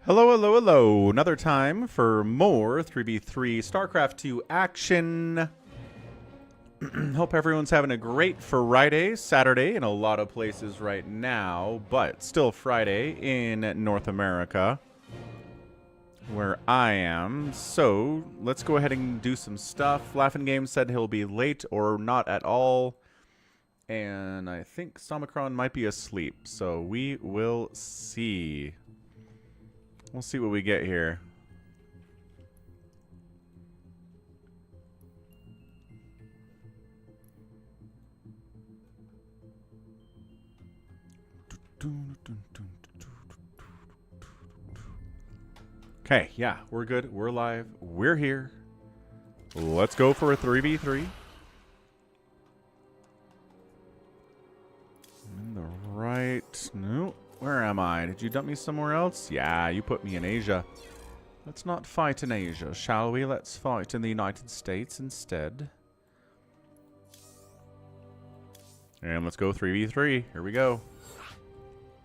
Hello, hello, hello. Another time for more 3v3 StarCraft 2 action. Hope everyone's having a great Friday, Saturday in a lot of places right now, but still Friday in North America, where I am. So let's go ahead and do some stuff. LaughNgamez said he'll be late or not at all, and I think Somicron might be asleep, so we will see. We'll see what we get here. Okay, yeah, we're good. We're live. We're here. Let's go for a 3v3. In the right. No. Where am I? Did you dump me somewhere else? Yeah, you put me in Asia. Let's not fight in Asia, shall we? Let's fight in the United States instead. And let's go 3v3. Here we go.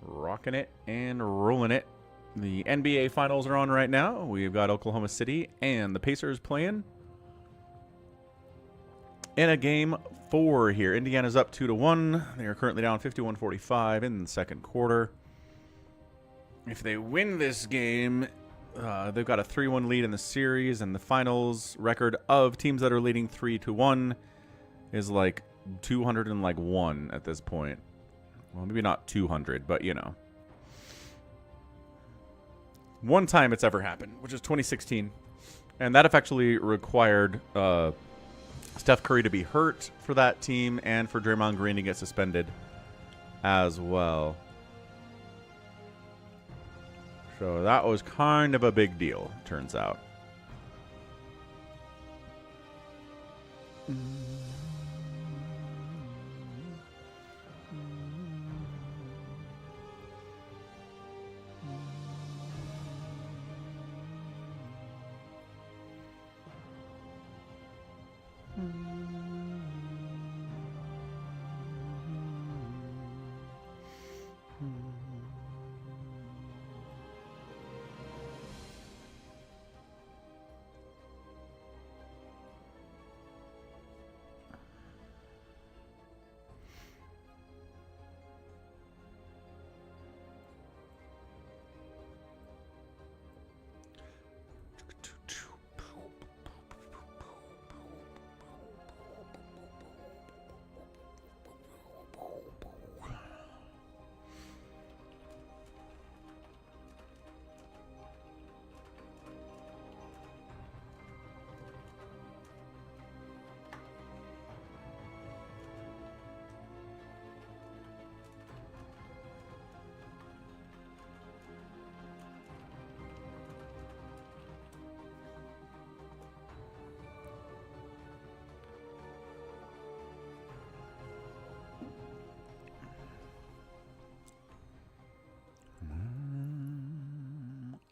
Rocking it and rolling it. The NBA Finals are on right now. We've got Oklahoma City and the Pacers playing in a game 4 here. Indiana's up 2-1. They are currently down 51-45 in the second quarter. If they win this game, they've got a 3-1 lead in the series, and the finals record of teams that are leading 3-1 is like 201 at this point. Well, maybe not 200, but you know. One time it's ever happened, which is 2016. And that effectively required Steph Curry to be hurt for that team and for Draymond Green to get suspended as well. So that was kind of a big deal, turns out.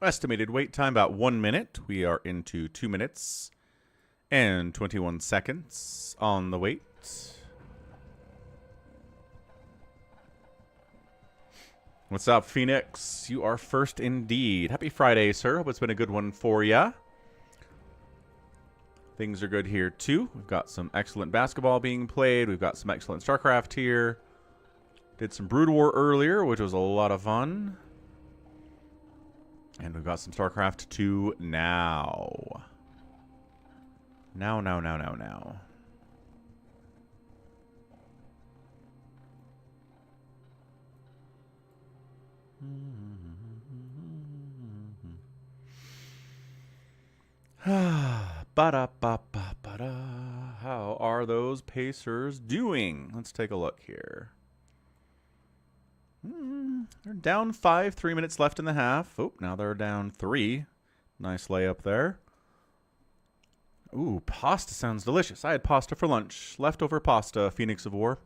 Estimated wait time about 1 minute. We are into 2 minutes and 21 seconds on the wait. What's up, Fenix? You are first indeed. Happy Friday, sir. Hope it's been a good one for ya. Things are good here, too. We've got some excellent basketball being played. We've got some excellent StarCraft here. Did some Brood War earlier, which was a lot of fun. And we've got some StarCraft 2 now. Now. Ba-da-ba-ba-ba-da. How are those Pacers doing? Let's take a look here. They're down 5, 3 minutes left in the half. Oh, now they're down 3. Nice layup there. Ooh, pasta sounds delicious. I had pasta for lunch. Leftover pasta, Phoenix of War.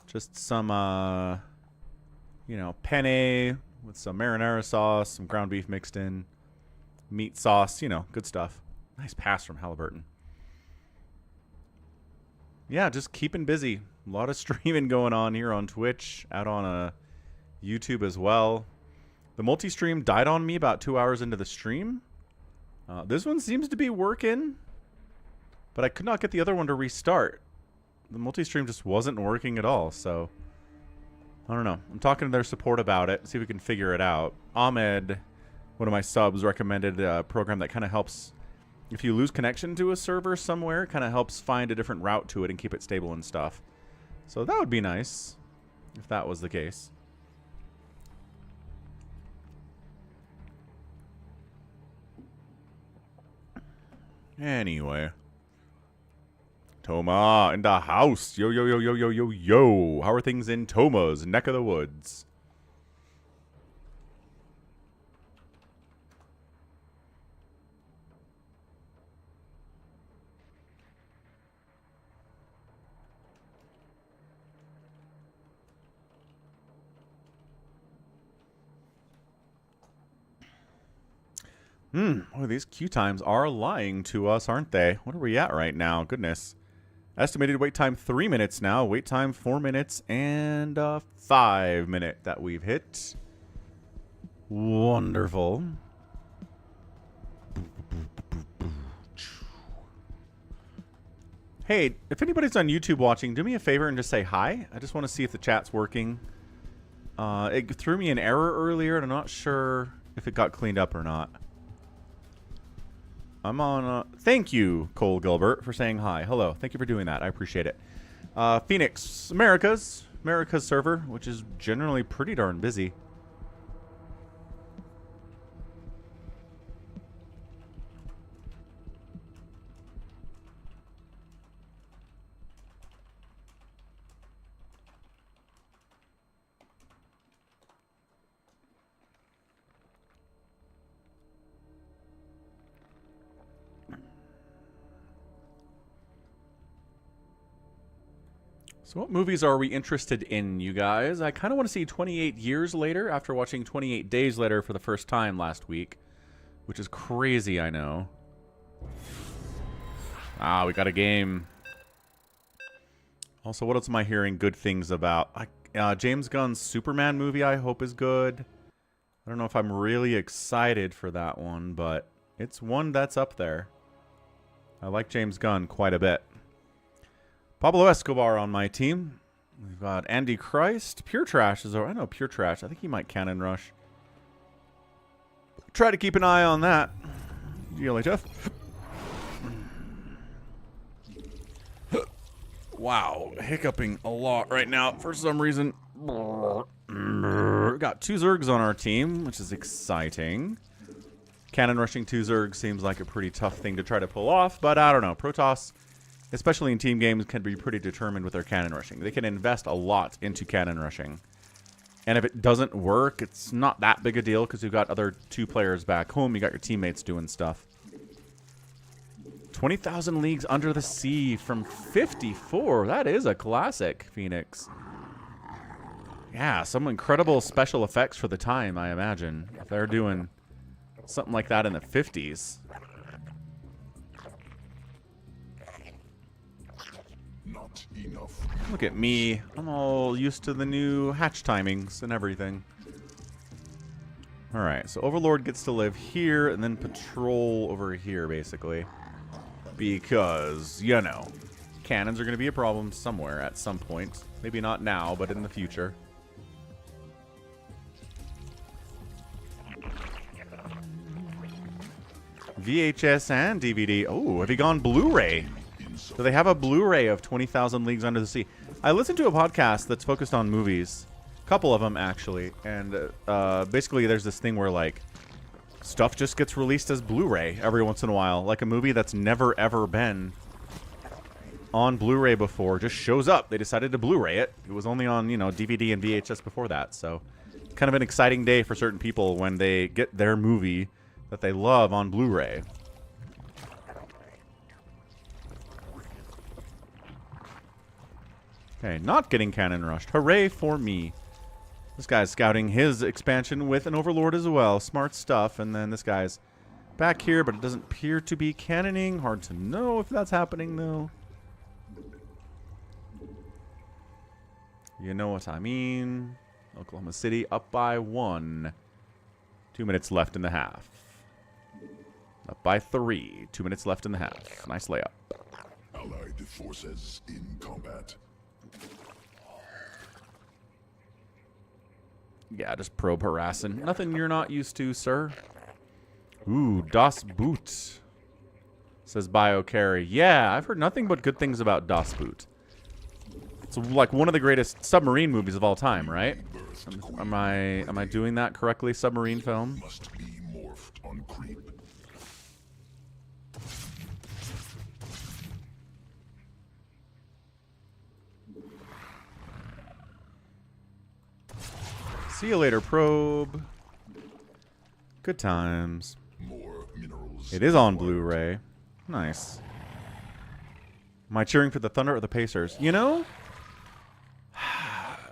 Just some, you know, penne with some marinara sauce, some ground beef mixed in, meat sauce, you know, good stuff. Nice pass from Halliburton. Yeah, just keeping busy. A lot of streaming going on here on Twitch, out on YouTube as well. The multi-stream died on me about 2 hours into the stream. This one seems to be working, but I could not get the other one to restart. The multi-stream just wasn't working at all, so I don't know. I'm talking to their support about it, see if we can figure it out. Ahmed, one of my subs, recommended a program that kind of helps if you lose connection to a server somewhere, it kind of helps find a different route to it and keep it stable and stuff. So that would be nice if that was the case. Anyway. Toma in the house. Yo, yo, yo, yo, yo, yo, yo. How are things in Toma's neck of the woods? Oh, these queue times are lying to us, aren't they? What are we at right now? Goodness. Estimated wait time 3 minutes now. Wait time 4 minutes and 5 minute that we've hit. Wonderful. Hey, if anybody's on YouTube watching, do me a favor and just say hi. I just want to see if the chat's working. It threw me an error earlier, and I'm not sure if it got cleaned up or not. I'm on... thank you, Cole Gilbert, for saying hi. Hello. Thank you for doing that. I appreciate it. Fenix, America's server, which is generally pretty darn busy. So what movies are we interested in, you guys? I kind of want to see 28 Years Later after watching 28 Days Later for the first time last week, which is crazy, I know. Ah, we got a game. Also, what else am I hearing good things about? James Gunn's Superman movie, I hope, is good. I don't know if I'm really excited for that one, but it's one that's up there. I like James Gunn quite a bit. Pablo Escobar on my team. We've got Andy Christ. Pure Trash is over. I know Pure Trash. I think he might Cannon Rush. Try to keep an eye on that. GLHF. Wow. Hiccuping a lot right now for some reason. We've got 2 Zergs on our team, which is exciting. Cannon rushing 2 Zergs seems like a pretty tough thing to try to pull off, but I don't know. Protoss, especially in team games, can be pretty determined with their cannon rushing. They can invest a lot into cannon rushing. And if it doesn't work, it's not that big a deal because you've got other 2 players back home. You got your teammates doing stuff. 20,000 Leagues Under the Sea from 54. That is a classic, Fenix. Yeah, some incredible special effects for the time, I imagine. If they're doing something like that in the 50s. Not enough. Look at me. I'm all used to the new hatch timings and everything. Alright, so Overlord gets to live here and then patrol over here, basically. Because, you know, cannons are going to be a problem somewhere at some point. Maybe not now, but in the future. VHS and DVD. Oh, have you gone Blu-ray? Do they have a Blu-ray of 20,000 Leagues Under the Sea? I listened to a podcast that's focused on movies. A couple of them, actually. And basically there's this thing where, like, stuff just gets released as Blu-ray every once in a while. Like a movie that's never, ever been on Blu-ray before just shows up. They decided to Blu-ray it. It was only on, you know, DVD and VHS before that. So kind of an exciting day for certain people when they get their movie that they love on Blu-ray. Okay, not getting cannon rushed. Hooray for me. This guy's scouting his expansion with an Overlord as well. Smart stuff. And then this guy's back here, but it doesn't appear to be cannoning. Hard to know if that's happening, though. You know what I mean. Oklahoma City up by 1. 2 minutes left in the half. Up by 3. 2 minutes left in the half. Nice layup. Allied forces in combat. Yeah, just probe harassing. Nothing you're not used to, sir. Ooh, Das Boot. Says Bio Carry. Yeah, I've heard nothing but good things about Das Boot. It's like one of the greatest submarine movies of all time, right? Am I doing that correctly? Submarine film. Must be morphed on creep. See you later, probe. Good times. More minerals. It is on Blu-ray. Nice. Am I cheering for the Thunder or the Pacers? You know,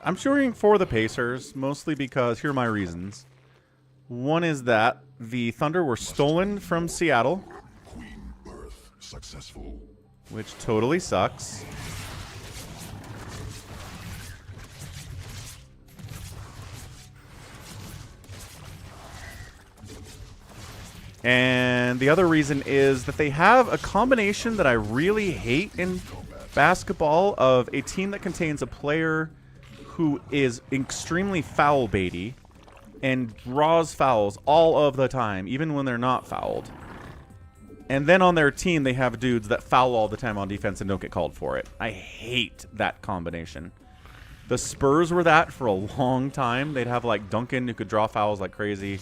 I'm cheering for the Pacers, mostly because, here are my reasons. One is that the Thunder were stolen from Seattle. Queen birth successful. Which totally sucks. And the other reason is that they have a combination that I really hate in basketball of a team that contains a player who is extremely foul baity and draws fouls all of the time, even when they're not fouled. And then on their team, they have dudes that foul all the time on defense and don't get called for it. I hate that combination. The Spurs were that for a long time. They'd have like Duncan who could draw fouls like crazy.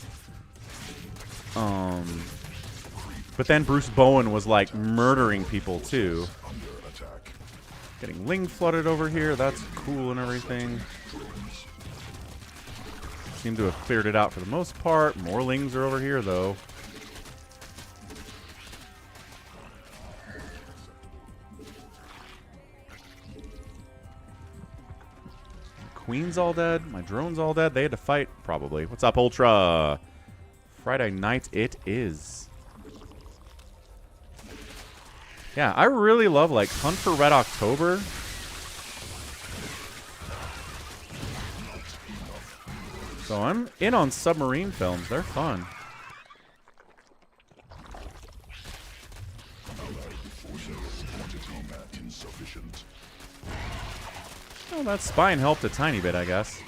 But then Bruce Bowen was like murdering people too. Getting Ling flooded over here. That's cool and everything. Seem to have cleared it out for the most part. More Lings are over here though. Queen's all dead. My drone's all dead. They had to fight, probably. What's up, Ultra? Friday night it is. Yeah, I really love, like, Hunt for Red October. So I'm in on submarine films. They're fun. Well, that spine helped a tiny bit, I guess.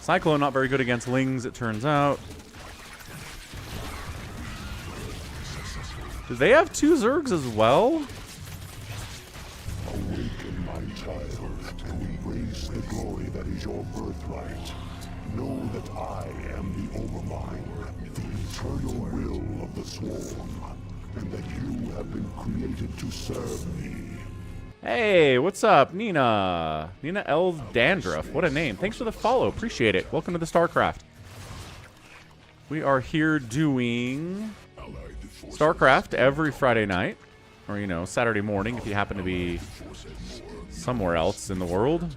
Cyclone not very good against Lings, it turns out. Do they have 2 Zergs as well? Awaken, my child, to embrace the glory that is your birthright. Know that I am the Overmind, the eternal will of the Swarm, and that you have been created to serve me. Hey, what's up, Nina? Nina L. Dandruff. What a name. Thanks for the follow. Appreciate it. Welcome to the StarCraft. We are here doing StarCraft every Friday night. Or, you know, Saturday morning if you happen to be somewhere else in the world.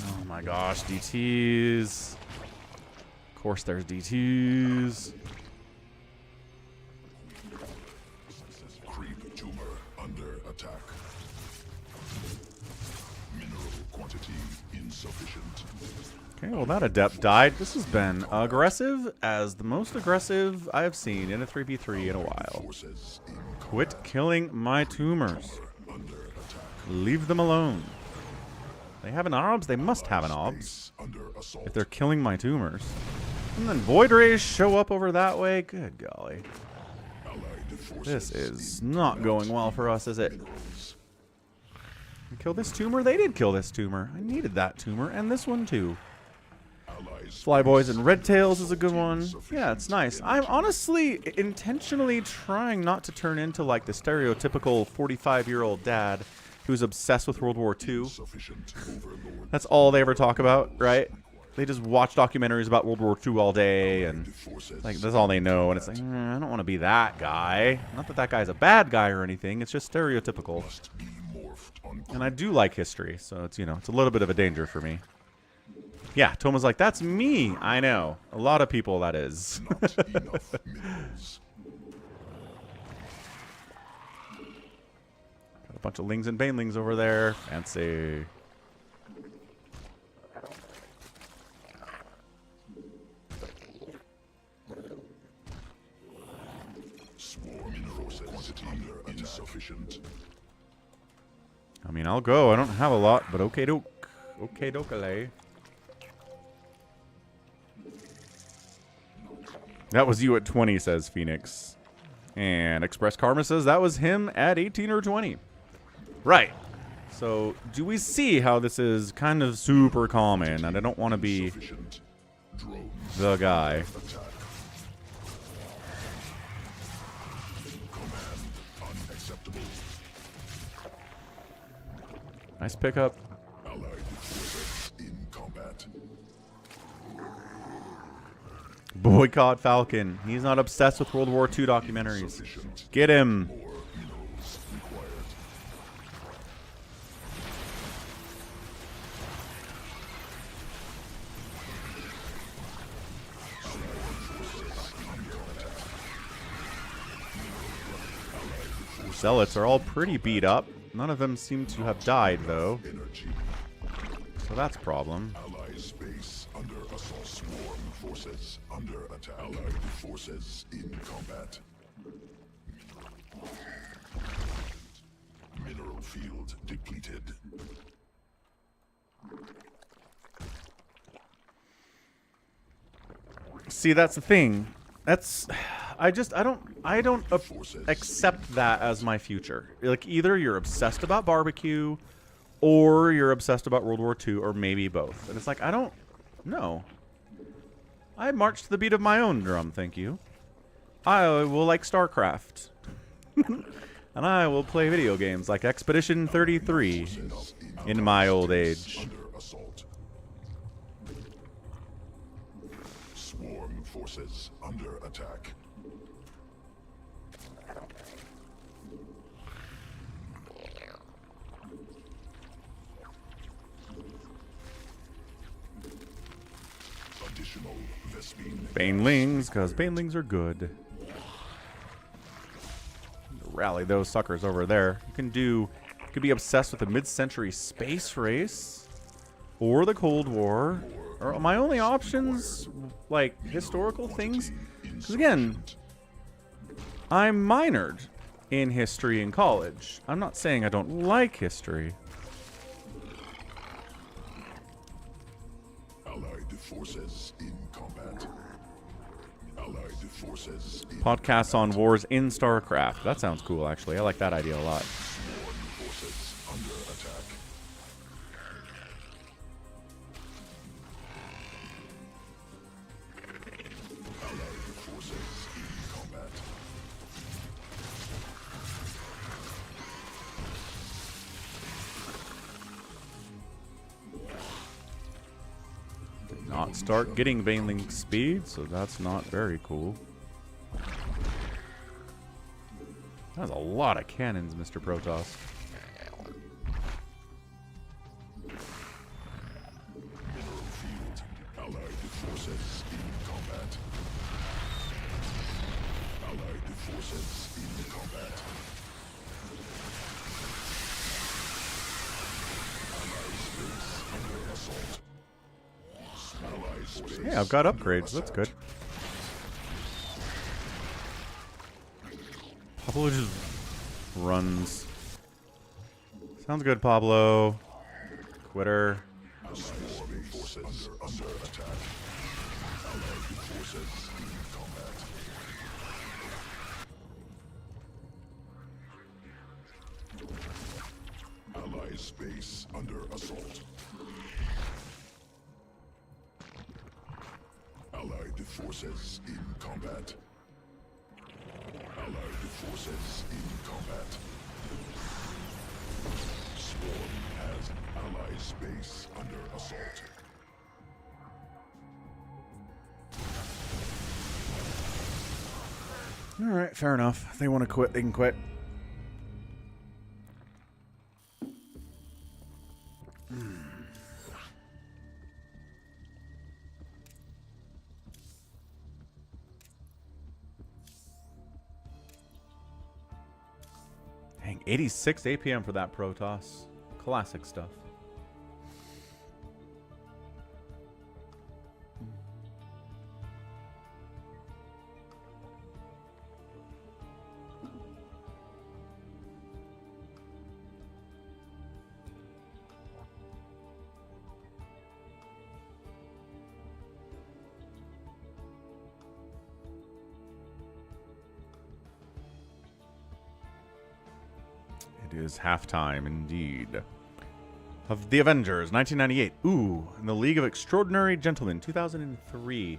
Oh my gosh, DTs. Of course there's DTs. Creep tumor under attack. Mineral quantity insufficient. Okay, well that adept died. This has been aggressive as the most aggressive I've seen in a 3v3 in a while. Quit killing my tumors. Leave them alone. They have an OBS? They must have an OBS. If they're killing my tumors. And then Void Rays show up over that way. Good golly. This is not going well for us, is it? Kill this tumor? They did kill this tumor. I needed that tumor, and this one too. Flyboys and Red Tails is a good one. Yeah, it's nice. I'm honestly intentionally trying not to turn into like the stereotypical 45-year-old dad who's obsessed with World War II. That's all they ever talk about, right? They just watch documentaries about World War II all day, and like that's all they know. And it's like, I don't want to be that guy. Not that that guy's a bad guy or anything. It's just stereotypical. And I do like history, so it's, you know, it's a little bit of a danger for me. Yeah, Toma's like, that's me. I know. A lot of people, that is. Not enough minerals. Got a bunch of Lings and Banelings over there. Fancy. insufficient. I mean, I'll go. I don't have a lot, but okay doke. Okay dokale. That was you at 20, says Fenix. And Express Karma says that was him at 18 or 20. Right. So, do we see how this is kind of super common? And I don't want to be the guy. Nice pickup. Boycott Falcon. He's not obsessed with World War II documentaries. Get him. Zealots are all pretty beat up. None of them seem to have died, though. So that's a problem. Allies base under assault. Swarm forces under attack. Allied forces in combat. Mineral field depleted. See, that's the thing. That's I don't accept that as my future. Like, either you're obsessed about barbecue or you're obsessed about World War II, or maybe both. And it's like, I don't know. I march to the beat of my own drum, thank you. I will like StarCraft. And I will play video games like Expedition 33 in my old age. Swarm forces under attack. Additional Vespine. Banelings, because Banelings are good. Rally those suckers over there. You could be obsessed with the mid-century space race or the Cold War. Are my only options like historical things? Because again, I'm minored in history in college. I'm not saying I don't like history. Allied forces in combat. Allied forces in Podcasts on wars in StarCraft. That sounds cool, actually. I like that idea a lot. swarm forces under attack. Allied forces in combat. Not start getting Baneling speed, so that's not very cool. That's a lot of cannons, Mr. Protoss. Mineral field. Allied forces in combat. Allied forces in combat. Allied space under assault. Allied space. Hey, I've got upgrades. That's good. Pablo just runs. Sounds good, Pablo. Quitter. Swarm forces under attack. Allied forces in combat. Allied space under assault. Allied forces in combat. Allied forces in combat. Swarm has Allied space under assault. Alright, fair enough. If they want to quit, they can quit. Dang, 86 APM for that Protoss. Classic stuff. It is halftime indeed. Of The Avengers, 1998. Ooh, and The League of Extraordinary Gentlemen, 2003.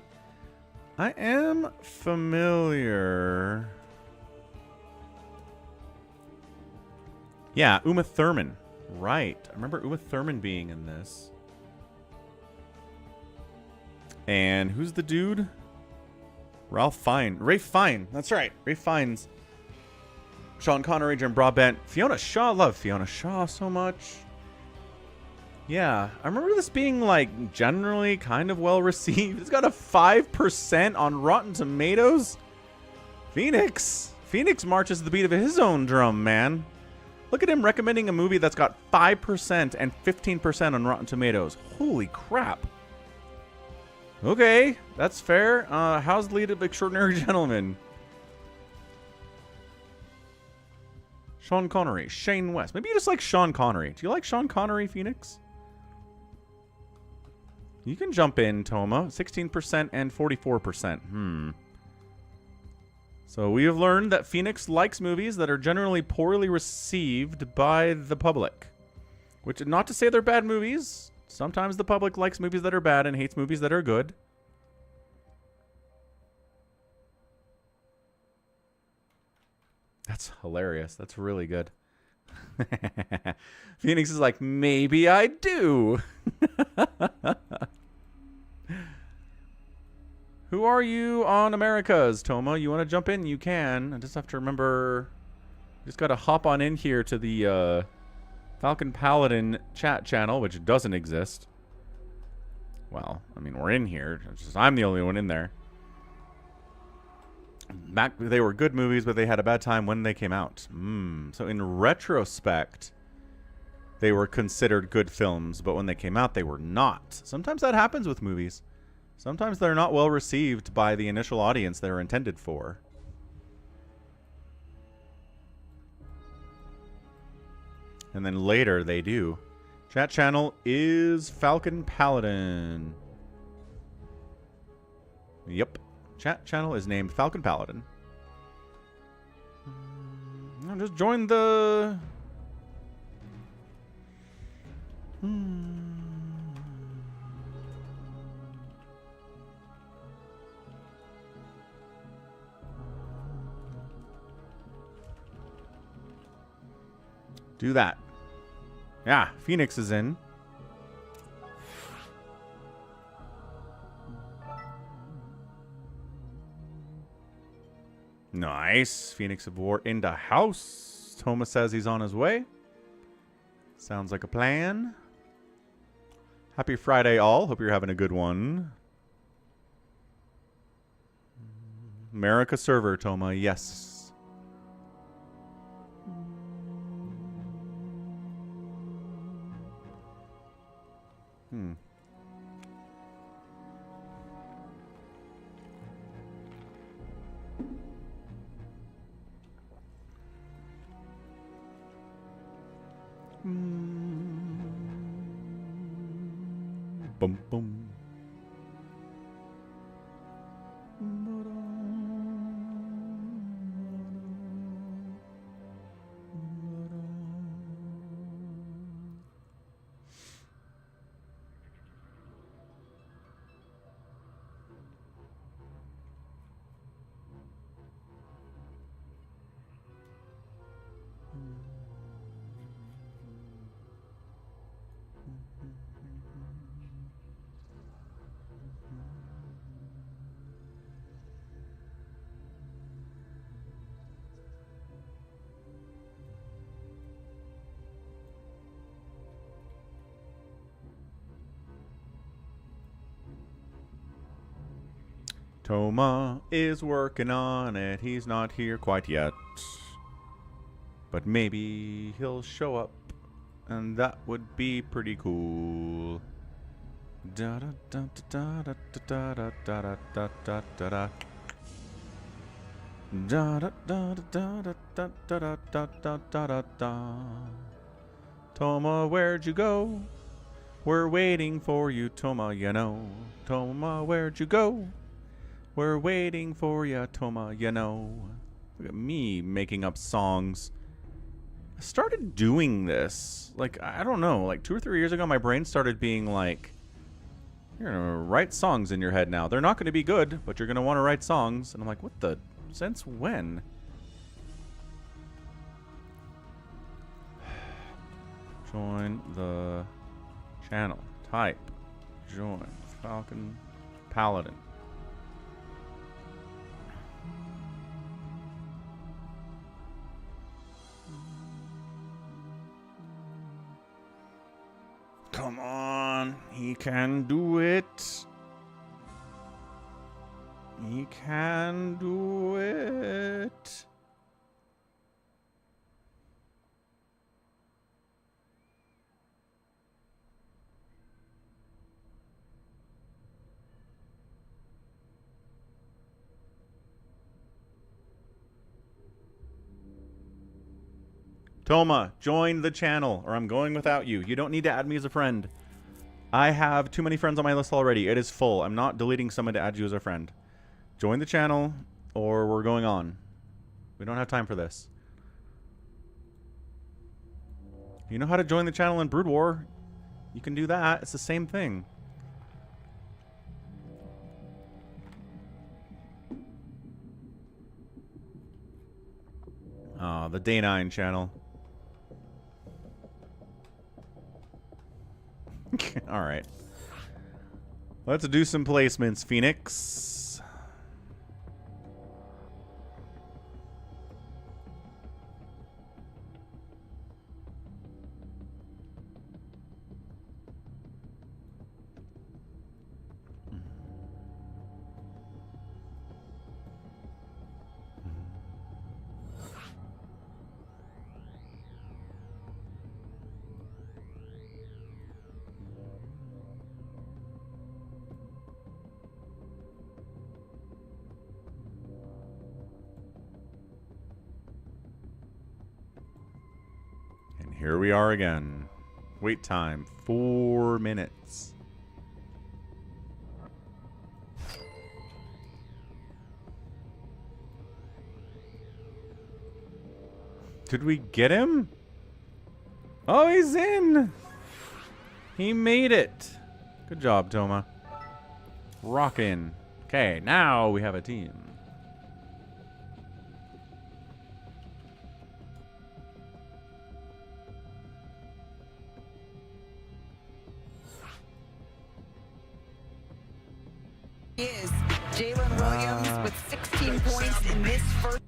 I am familiar. Yeah, Uma Thurman. Right. I remember Uma Thurman being in this. And who's the dude? Ralph Fiennes. That's right. Ralph Fiennes. Sean Connery, Jim Broadbent. Fiona Shaw. Love Fiona Shaw so much. Yeah, I remember this being, like, generally kind of well received. It's got a 5% on Rotten Tomatoes. Phoenix marches to the beat of his own drum, man. Look at him recommending a movie that's got 5% and 15% on Rotten Tomatoes. Holy crap. Okay, that's fair. How's the League of Extraordinary Gentlemen? Sean Connery, Shane West. Maybe you just like Sean Connery. Do you like Sean Connery, Phoenix? You can jump in, Toma. 16% and 44%. So we have learned that Phoenix likes movies that are generally poorly received by the public. Which, not to say they're bad movies. Sometimes the public likes movies that are bad and hates movies that are good. That's hilarious. That's really good. Phoenix is like, maybe I do. Who are you on Americas, Toma? You want to jump in? You can. I just have to remember. Just got to hop on in here to the Falcon Paladin chat channel, which doesn't exist. Well, I mean, we're in here. It's just I'm the only one in there. They were good movies, but they had a bad time when they came out. So in retrospect, they were considered good films, but when they came out, they were not. Sometimes that happens with movies. Sometimes they're not well received by the initial audience they were intended for. And then later they do. Chat channel is Falcon Paladin. Yep. Chat channel is named Falcon Paladin. I'll just join the... Do that. Yeah, Phoenix is in. Nice. Phoenix of War into house. Toma says he's on his way. Sounds like a plan. Happy Friday, all. Hope you're having a good one. America server, Toma. Yes. Boom, boom. Toma is working on it. He's not here quite yet. But maybe he'll show up. And that would be pretty cool. Da da da da da da da da da da da da. Da da da da da da da da da da da da. Toma, where'd you go? We're waiting for you, Toma, you know. Toma, where'd you go? We're waiting for you, Toma, you know. Look at me making up songs. I started doing this, like, I don't know, like 2 or 3 years ago, my brain started being like, you're gonna write songs in your head now. They're not gonna be good, but you're gonna want to write songs. And I'm like, what the? Since when? Join the channel. Type. Join. Falcon. Paladin. Come on. He can do it. He can do it. Toma, join the channel, or I'm going without you. You don't need to add me as a friend. I have too many friends on my list already. It is full. I'm not deleting someone to add you as a friend. Join the channel, or we're going on. We don't have time for this. You know how to join the channel in Brood War? You can do that. It's the same thing. Oh, the Day 9 channel. Alright. Let's do some placements, Fenix. Here we are again. Wait time, 4 minutes. Did we get him? Oh, he's in! He made it. Good job, Toma. Rockin'. Okay, now we have a team. Is Jalen Williams with 16 points in this first.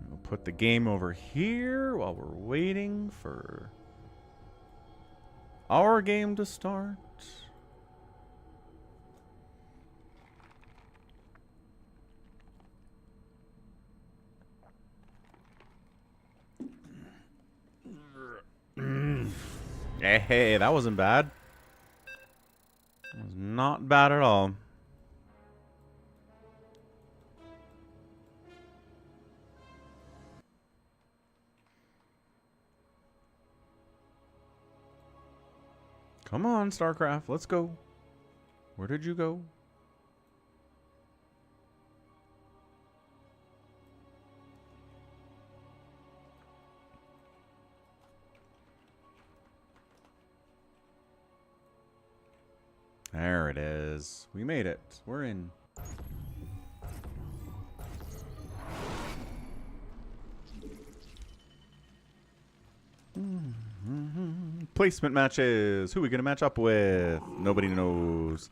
We'll put the game over here while we're waiting for our game to start. Hey, that wasn't bad. That was not bad at all. Come on, StarCraft, let's go. Where did you go? There it is. We made it. We're in. Placement matches. Who are we going to match up with? Nobody knows.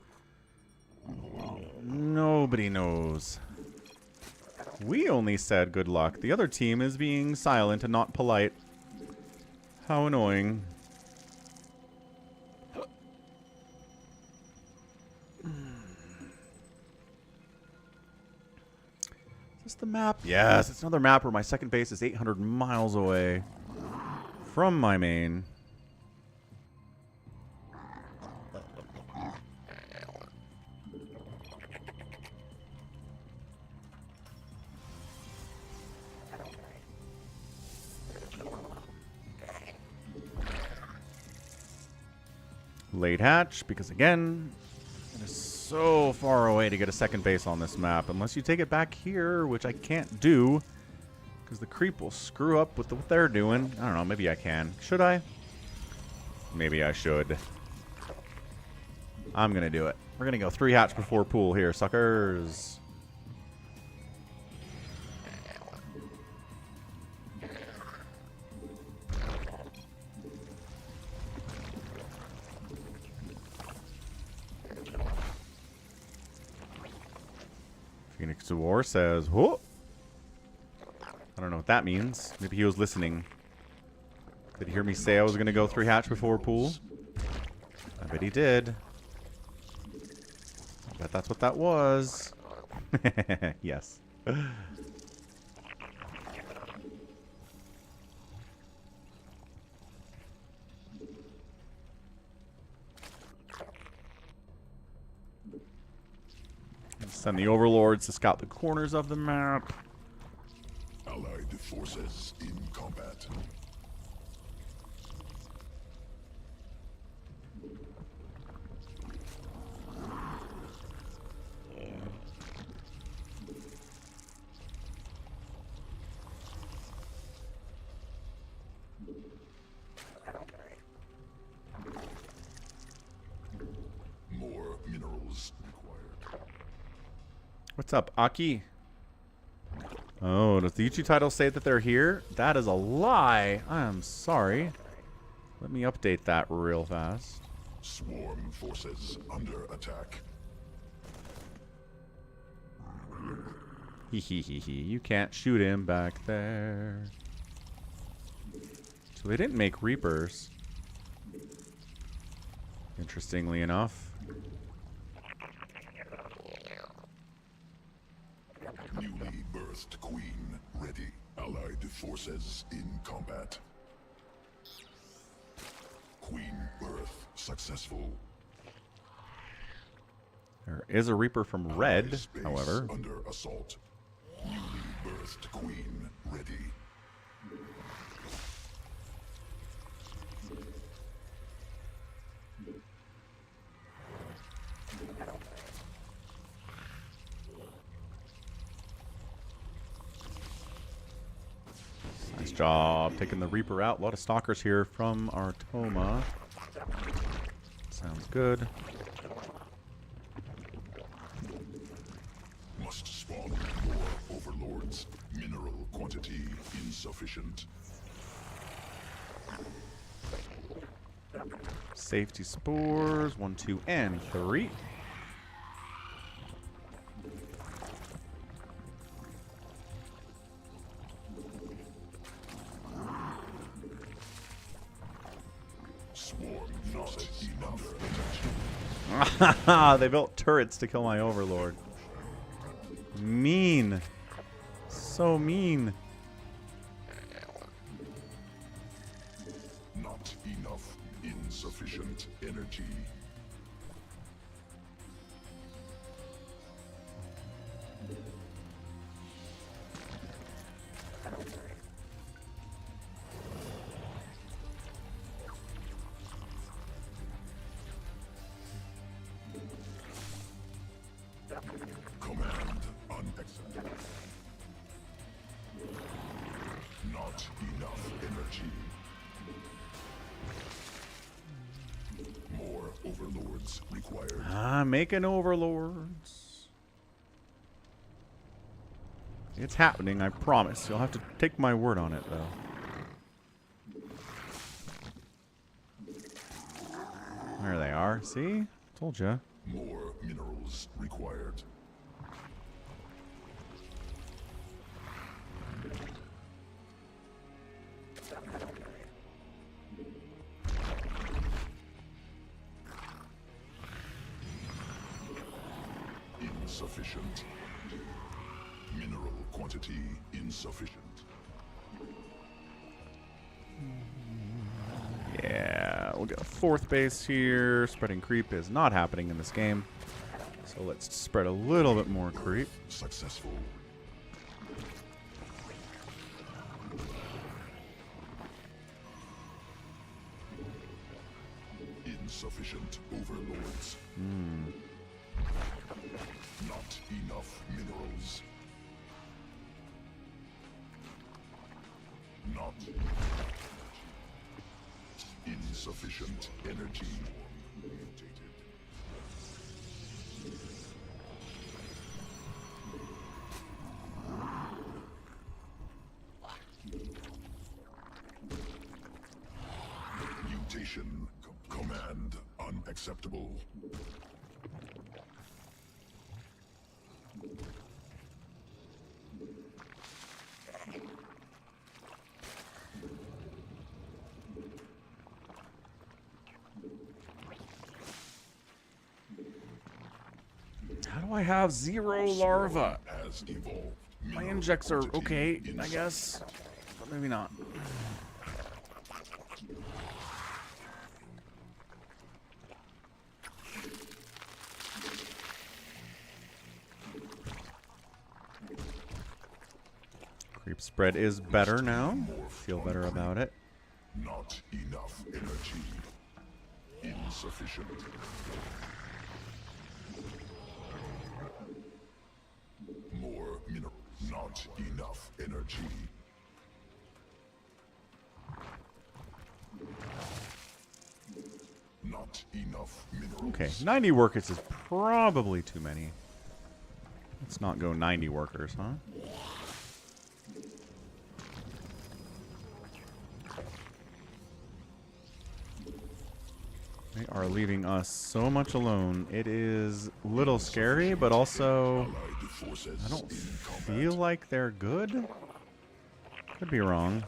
Nobody knows. We only said good luck. The other team is being silent and not polite. How annoying. Is this the map? Yes, it's another map where my second base is 800 miles away from my main. Late hatch, because again, it is so far away to get a second base on this map. Unless you take it back here, which I can't do, because the creep will screw up with what they're doing. I don't know, maybe I can. Should I? Maybe I should. I'm going to do it. We're going to go 3 hatch before pool here, suckers. Phoenix to War says, whoa. I don't know what that means. Maybe he was listening. Did he hear me say I was going to go 3 hatch before pool? I bet he did. I bet that's what that was. Yes. Send the overlords to scout the corners of the map. Allied forces in combat. More minerals required. What's up, Aki? Oh, does the YouTube title say that they're here? That is a lie. I am sorry. Let me update that real fast. Swarm forces under attack. Hehehehe. You can't shoot him back there. So they didn't make Reapers. Interestingly enough. Newly birthed queen ready. Allied forces in combat. Queen birth successful. There is a Reaper from Red, Allied space however. under assault. Newly birthed queen ready. Nice job taking the Reaper out. A lot of stalkers here from our Toma. Sounds good. Must spawn more overlords. Mineral quantity insufficient. Safety spores. 1, 2, and 3. Swarm forces under attack. They built turrets to kill my overlord. Mean. So mean. Not enough. Insufficient energy. Command unexecutable. Not enough energy. More overlords required. I'm making overlords. It's happening, I promise. You'll have to take my word on it, though. There they are. See? Told ya. More minerals required. Insufficient. Mineral quantity insufficient. Yeah, we'll get a 4th base here. Spreading creep is not happening in this game. So let's spread a little bit more creep. Successful. Insufficient overlords. Not enough minerals. Not insufficient energy. Mutation. Command unacceptable. How do I have 0 larva? Has evolved. My injects are okay, I guess. But maybe not. Creep spread is better now. Feel better about it. Not enough energy. Insufficient. More mineral. Not enough energy. Not enough minerals. Okay, 90 workers is probably too many. Let's not go 90 workers, huh? They are leaving us so much alone. It is a little scary, but also I don't feel like they're good. Could be wrong.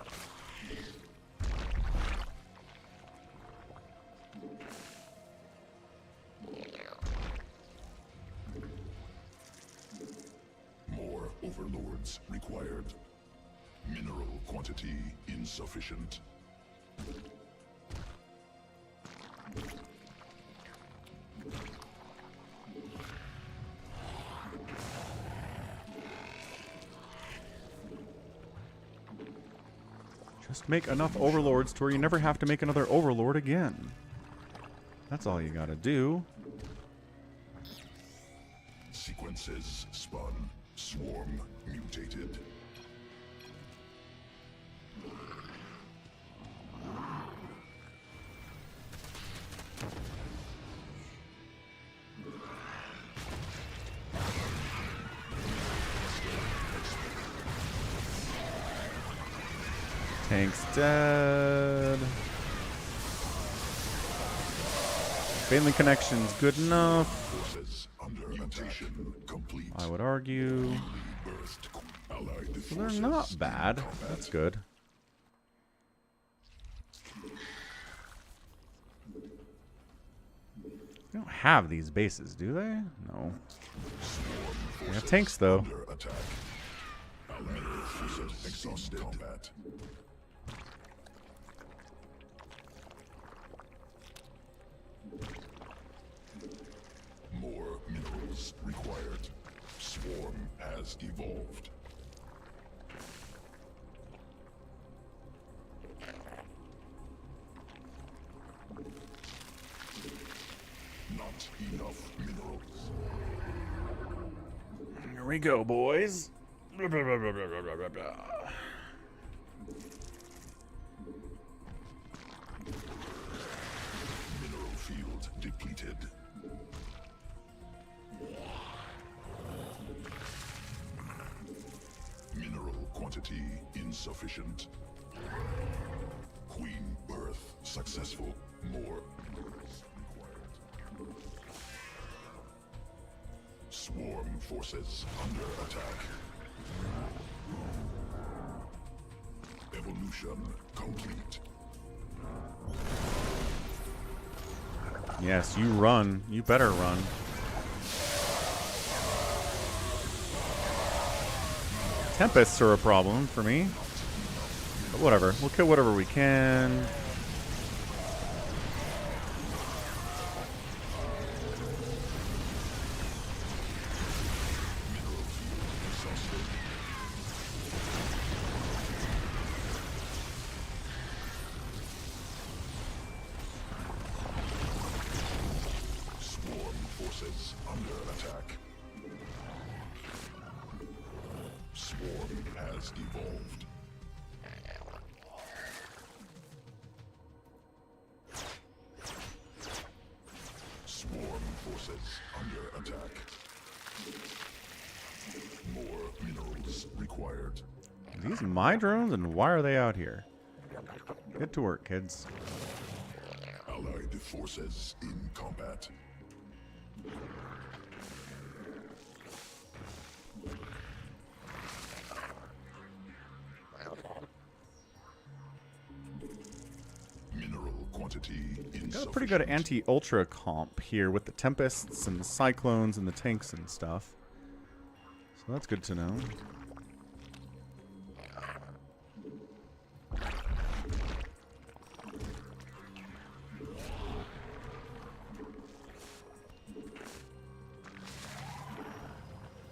More overlords required. Mineral quantity insufficient. Just make enough overlords to where you never have to make another overlord again. That's all you gotta do. Sequences spun. Swarm mutated. Tank's dead. Failing connection's good enough. Forces under mutation complete. I would argue. Burst. Allied Well, they're forces not bad. in combat. That's good. They don't have these bases, do they? No. They have tanks, though. Under attack. Allied forces exhausted. Combat. More minerals required. Swarm has evolved. Not enough minerals. Here we go, boys. Mineral field depleted. Mineral quantity insufficient. Queen birth successful. More minerals required. Swarm forces under attack. Evolution complete. Yes, you run. You better run. Tempests are a problem for me. But whatever. We'll kill whatever we can. swarm has evolved. Swarm forces under attack. More minerals required. Are these my drones, and why are they out here? Get to work, kids. Allied forces in combat. Mineral quantity insufficient. Got a pretty good anti-ultra comp here with the tempests and the cyclones and the tanks and stuff. So that's good to know.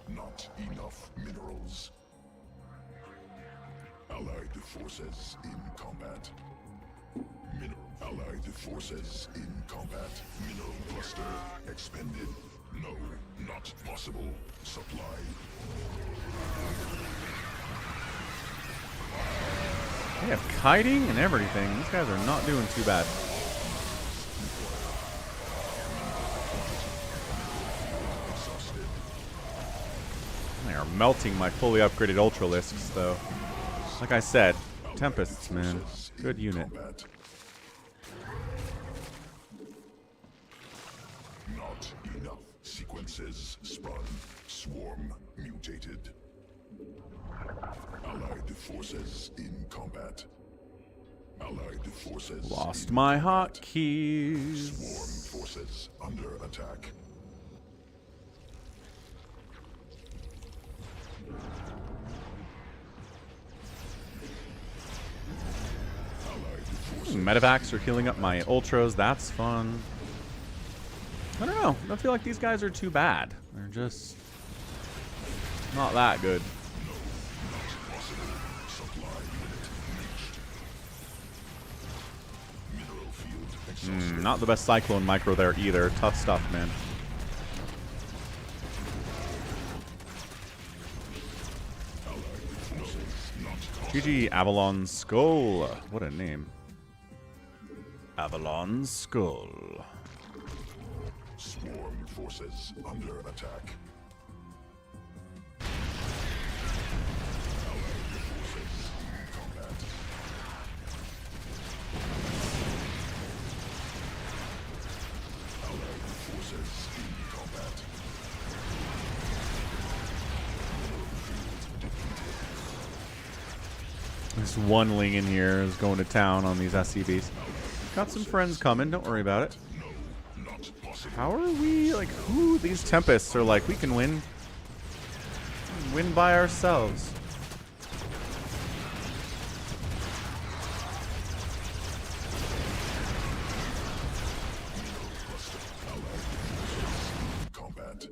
Not enough minerals. Allied forces in combat. Allied forces in combat. Mineral cluster expended. No, not possible. Supply. They have kiting and everything. These guys are not doing too bad. They are melting my fully upgraded Ultralisks, though. Like I said, Tempests, man. Good unit. Not enough sequences spun. Swarm mutated. Allied forces in combat. Allied forces. Lost my hotkeys. Swarm forces under attack. Medevacs are healing up my ultras. That's fun. I don't know. I don't feel like these guys are too bad. They're just not that good. Not the best Cyclone micro there either. Tough stuff, man. GG Avalon Skull. What a name. Avalon Skull. Swarm forces under attack. Allied forces in combat. Allied forces in combat. This one ling in here is going to town on these SCVs. Got some friends coming, don't worry about it. How are we, like, who? These Tempests are like, we can win. Win by ourselves. Combat.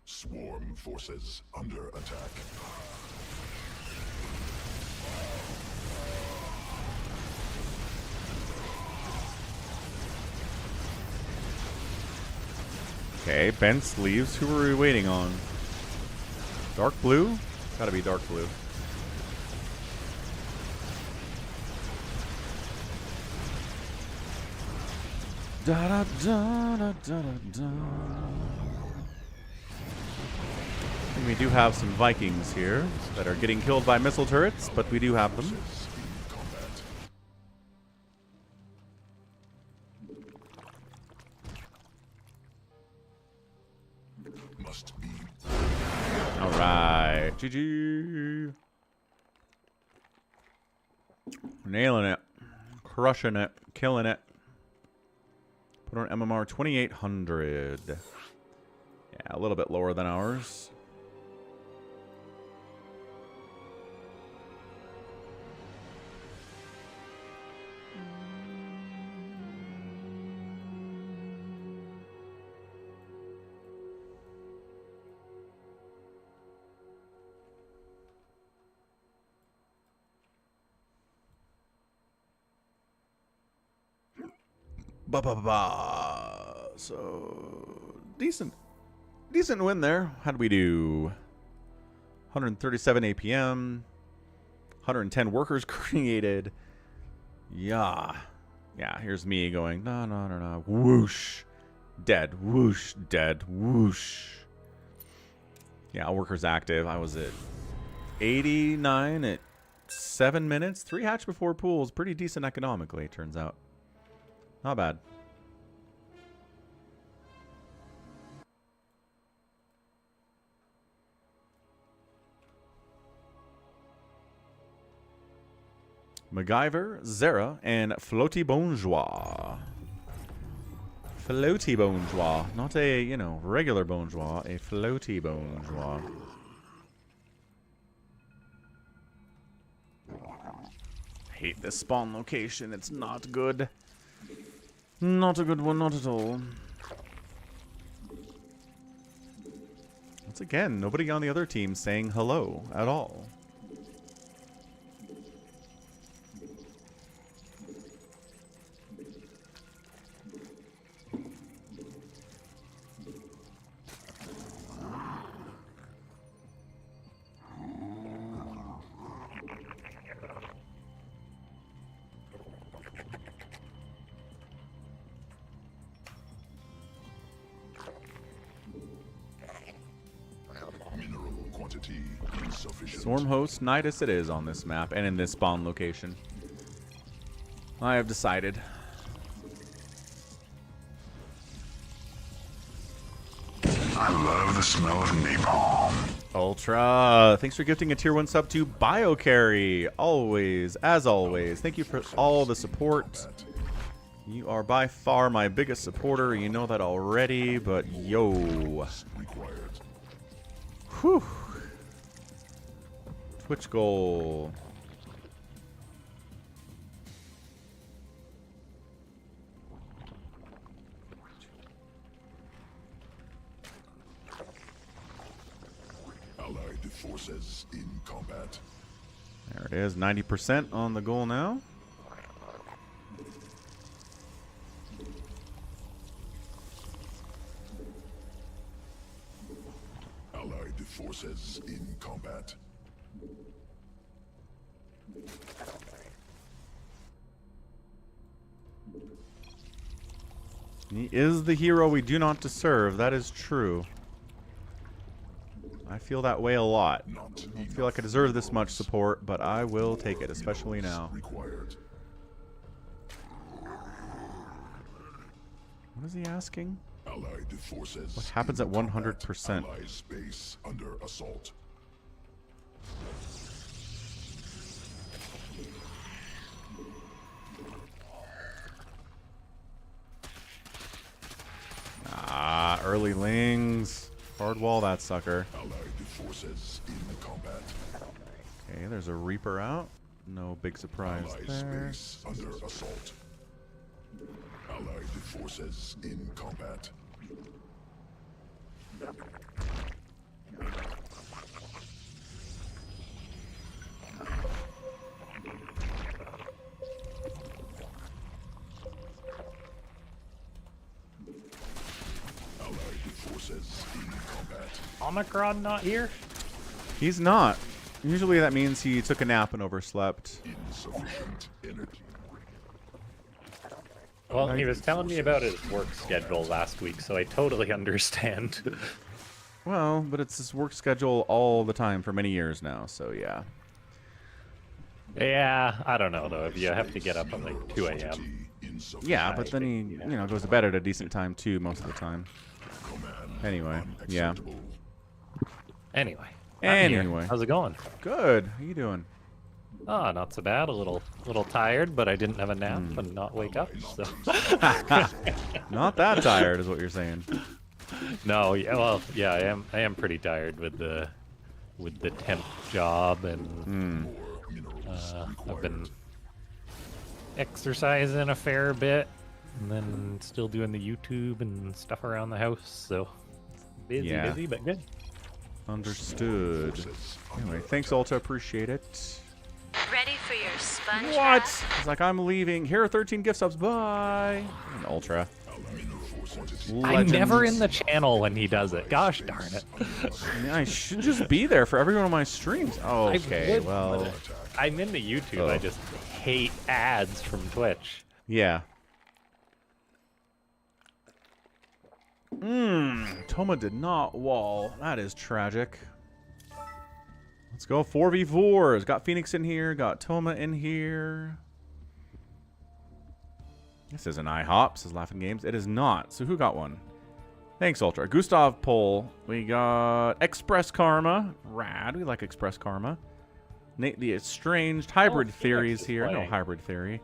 Swarm forces under attack. Okay, Bent's leaves. Who are we waiting on? Dark blue? Gotta be dark blue. Da da da da da da. I think we do have some Vikings here that are getting killed by missile turrets, but we do have them. Must be. Alright, GG. Nailing it. Crushing it. Killing it. Put on MMR 2800. Yeah, a little bit lower than ours. So decent win there. How did we do? 137 APM, 110 workers created. Yeah. Here's me going no. Whoosh, dead. Whoosh, dead. Whoosh. Yeah, workers active. I was at 89 at 7 minutes. 3 hatch before pools. Pretty decent economically, turns out. Not bad. MacGyver, Zera, and Floaty Bonjour. Floaty Bonjour. Not a, regular Bonjour. A Floaty Bonjour. Hate this spawn location. It's not good. Not a good one, not at all. Once again, nobody on the other team saying hello at all. Swarm host Nidus it is on this map and in this spawn location. I have decided. I love the smell of napalm. Ultra, thanks for gifting a tier 1 sub to BioCarry. Always, as always. Thank you for all the support. You are by far my biggest supporter. You know that already, but yo. Whew. Twitch goal. Allied forces in combat. There it is, 90% on the goal now. Allied forces in combat. He is the hero we do not deserve. That is true. I feel that way a lot. I don't feel like I deserve this much support, but I will take it, especially now. What is he asking? Allied forces. What happens at 100%? Allied space under assault. Ah, early lings. Hard wall that sucker. Allied forces in combat. Okay, there's a Reaper out. No big surprise Allied there. space under assault. Allied forces in combat. Omicron not here? He's not. Usually that means he took a nap and overslept. Insufficient energy. Well, he was telling me about his work schedule last week, so I totally understand. Well, but it's his work schedule all the time for many years now, so yeah. Yeah, I don't know though. If you have to get up at like 2 a.m. Yeah, but then he, goes to bed at a decent time too most of the time. Anyway, yeah. Anyway. Anyway. How's it going? Good. How you doing? Oh, not so bad. A little tired, but I didn't have a nap and not wake up. So. Not that tired is what you're saying. No, yeah, well, yeah, I am pretty tired with the temp job, and I've been exercising a fair bit, and then still doing the YouTube and stuff around the house. So busy, but good. Understood. Anyway, thanks, Ulta. Appreciate it. Ready for your sponge What? bath? It's like, I'm leaving. Here are 13 gift subs. Bye. And Ultra. I'm never in the channel when he does it. Gosh darn it. Yeah, I should just be there for every one of my streams. Oh, okay, well. I'm into YouTube. Oh. I just hate ads from Twitch. Yeah. Toma did not wall. That is tragic. Let's go 4v4s. Got Fenix in here. Got Toma in here. This is an IHOP, says LaughNgamez. It is not. So who got one? Thanks, Ultra. Gustav Pole. We got Express Karma. Rad. We like Express Karma. Nate the Estranged. Hybrid Theories here. No Hybrid Theory.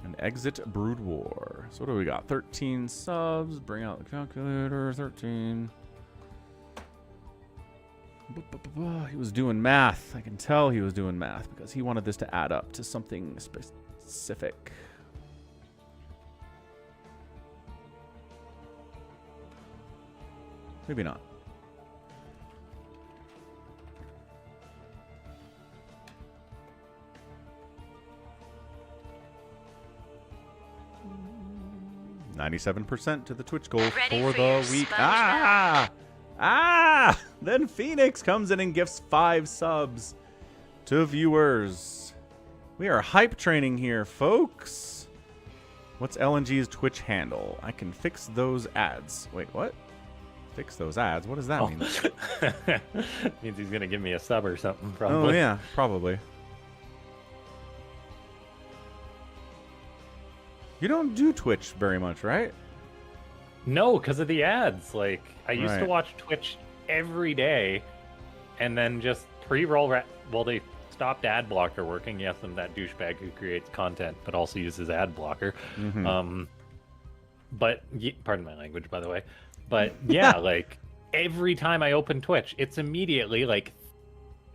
And Exit Brood War. So what do we got? 13 subs. Bring out the calculator. 13. He was doing math. I can tell he was doing math because he wanted this to add up to something specific. Maybe not. %to the Twitch goal for the week. Then Fenix comes in and gifts 5 subs to viewers. We are hype training here, folks. What's LNG's Twitch handle? I can fix those ads. Wait, what? Fix those ads? What does that mean? Means he's gonna give me a sub or something, probably. Oh, yeah, probably. You don't do Twitch very much, right? No, because of the ads. Like, I used to Right. watch Twitch every day, and then just pre-roll. Well, they stopped ad blocker working. Yes, I'm that douchebag who creates content but also uses ad blocker. But pardon my language, by the way. But yeah, like every time I open Twitch, it's immediately like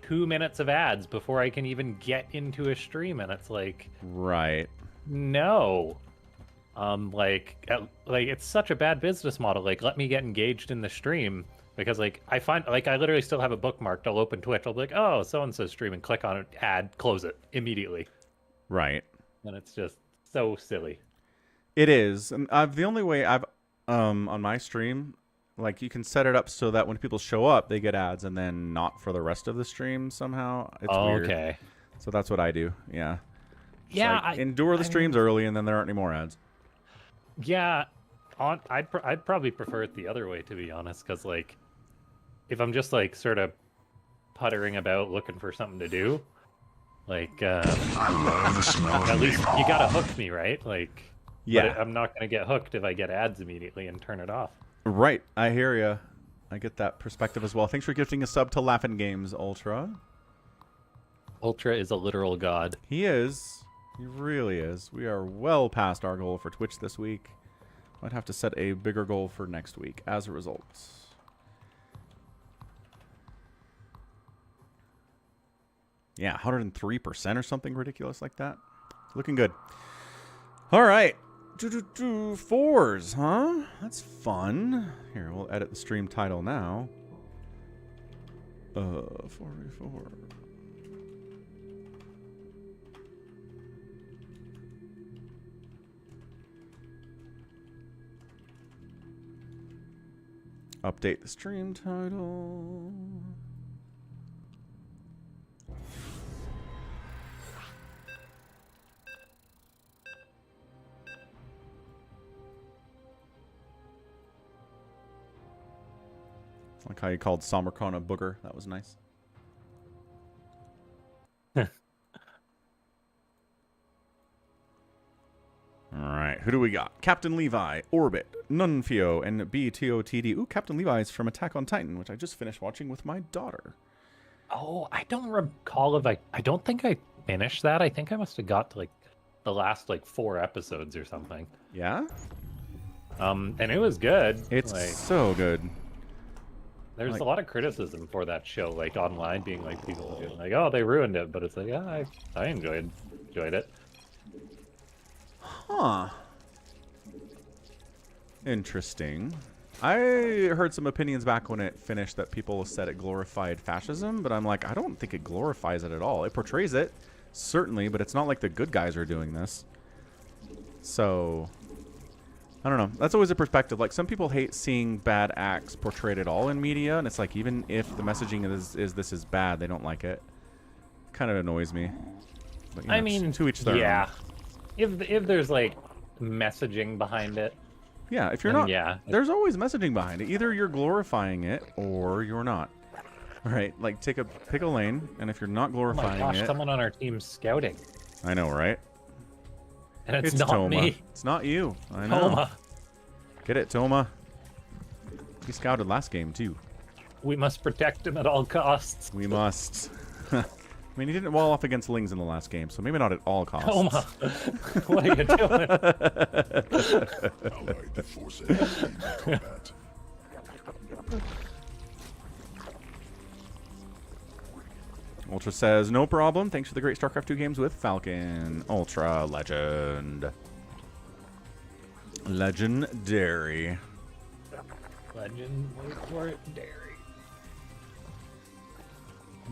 2 minutes of ads before I can even get into a stream, and it's like, Right. no. Like it's such a bad business model. Like, let me get engaged in the stream, because like I find, like, I literally still have it bookmarked. I'll open Twitch. I'll be like, oh, so and so streaming. Click on it, ad, close it immediately. Right. And it's just so silly. It is. And the only way I've on my stream, like, you can set it up so that when people show up, they get ads, and then not for the rest of the stream somehow. It's weird. Okay. So that's what I do. Yeah. It's Yeah. like, endure the streams early, and then there aren't any more ads. Yeah. I'd probably prefer it the other way, to be honest, because like, if I'm just like sort of puttering about looking for something to do, like, I love the smell of at least napalm. you gotta hook me, right? Like, Yeah. but I'm not gonna get hooked if I get ads immediately and turn it off. Right. I hear ya. I get that perspective as well. Thanks for gifting a sub to LaughNgamez, Ultra. Ultra is a literal god. He is. He really is. We are well past our goal for Twitch this week. Might have to set a bigger goal for next week as a result. Yeah, 103% or something ridiculous like that. Looking good. All right. 4s, huh? That's fun. Here, we'll edit the stream title now. 4v4. Update the stream title. Like how you called Samarkand booger. That was nice. Alright, who do we got? Captain Levi, Orbit, Nunfio, and BTOTD. Ooh, Captain Levi's from Attack on Titan, which I just finished watching with my daughter. Oh, I don't recall if I don't think I finished that. I think I must have got to like the last like 4 episodes or something. Yeah? And it was good. It's like, so good. there's like- a lot of criticism for that show, like online, being like people being like, oh, they ruined it, but it's like, yeah, I enjoyed it. Huh. Interesting. I heard some opinions back when it finished that people said it glorified fascism, but I'm like, I don't think it glorifies it at all. It portrays it, certainly, but it's not like the good guys are doing this. So, I don't know. That's always a perspective. Like, some people hate seeing bad acts portrayed at all in media, and it's like, even if the messaging is this is bad, they don't like it. Kind of annoys me. But, I mean, to each their yeah. own. If there's like messaging behind it, Yeah, if you're then not, yeah. there's always messaging behind it. Either you're glorifying it or you're not. All right, like pick a lane, and if you're not Oh my glorifying gosh, it, someone on our team's scouting, I know, right? and it's not Toma. me. It's not you. I know. Toma. Get it, Toma. He scouted last game too. We must protect him at all costs. We must. I mean, he didn't wall off against Lings in the last game, so maybe not at all costs. Toma, what are you doing? Allied forces in combat. Ultra says, no problem. Thanks for the great StarCraft 2 games with Falcon. Ultra legend. Legendary. Legend, wait for it, dairy.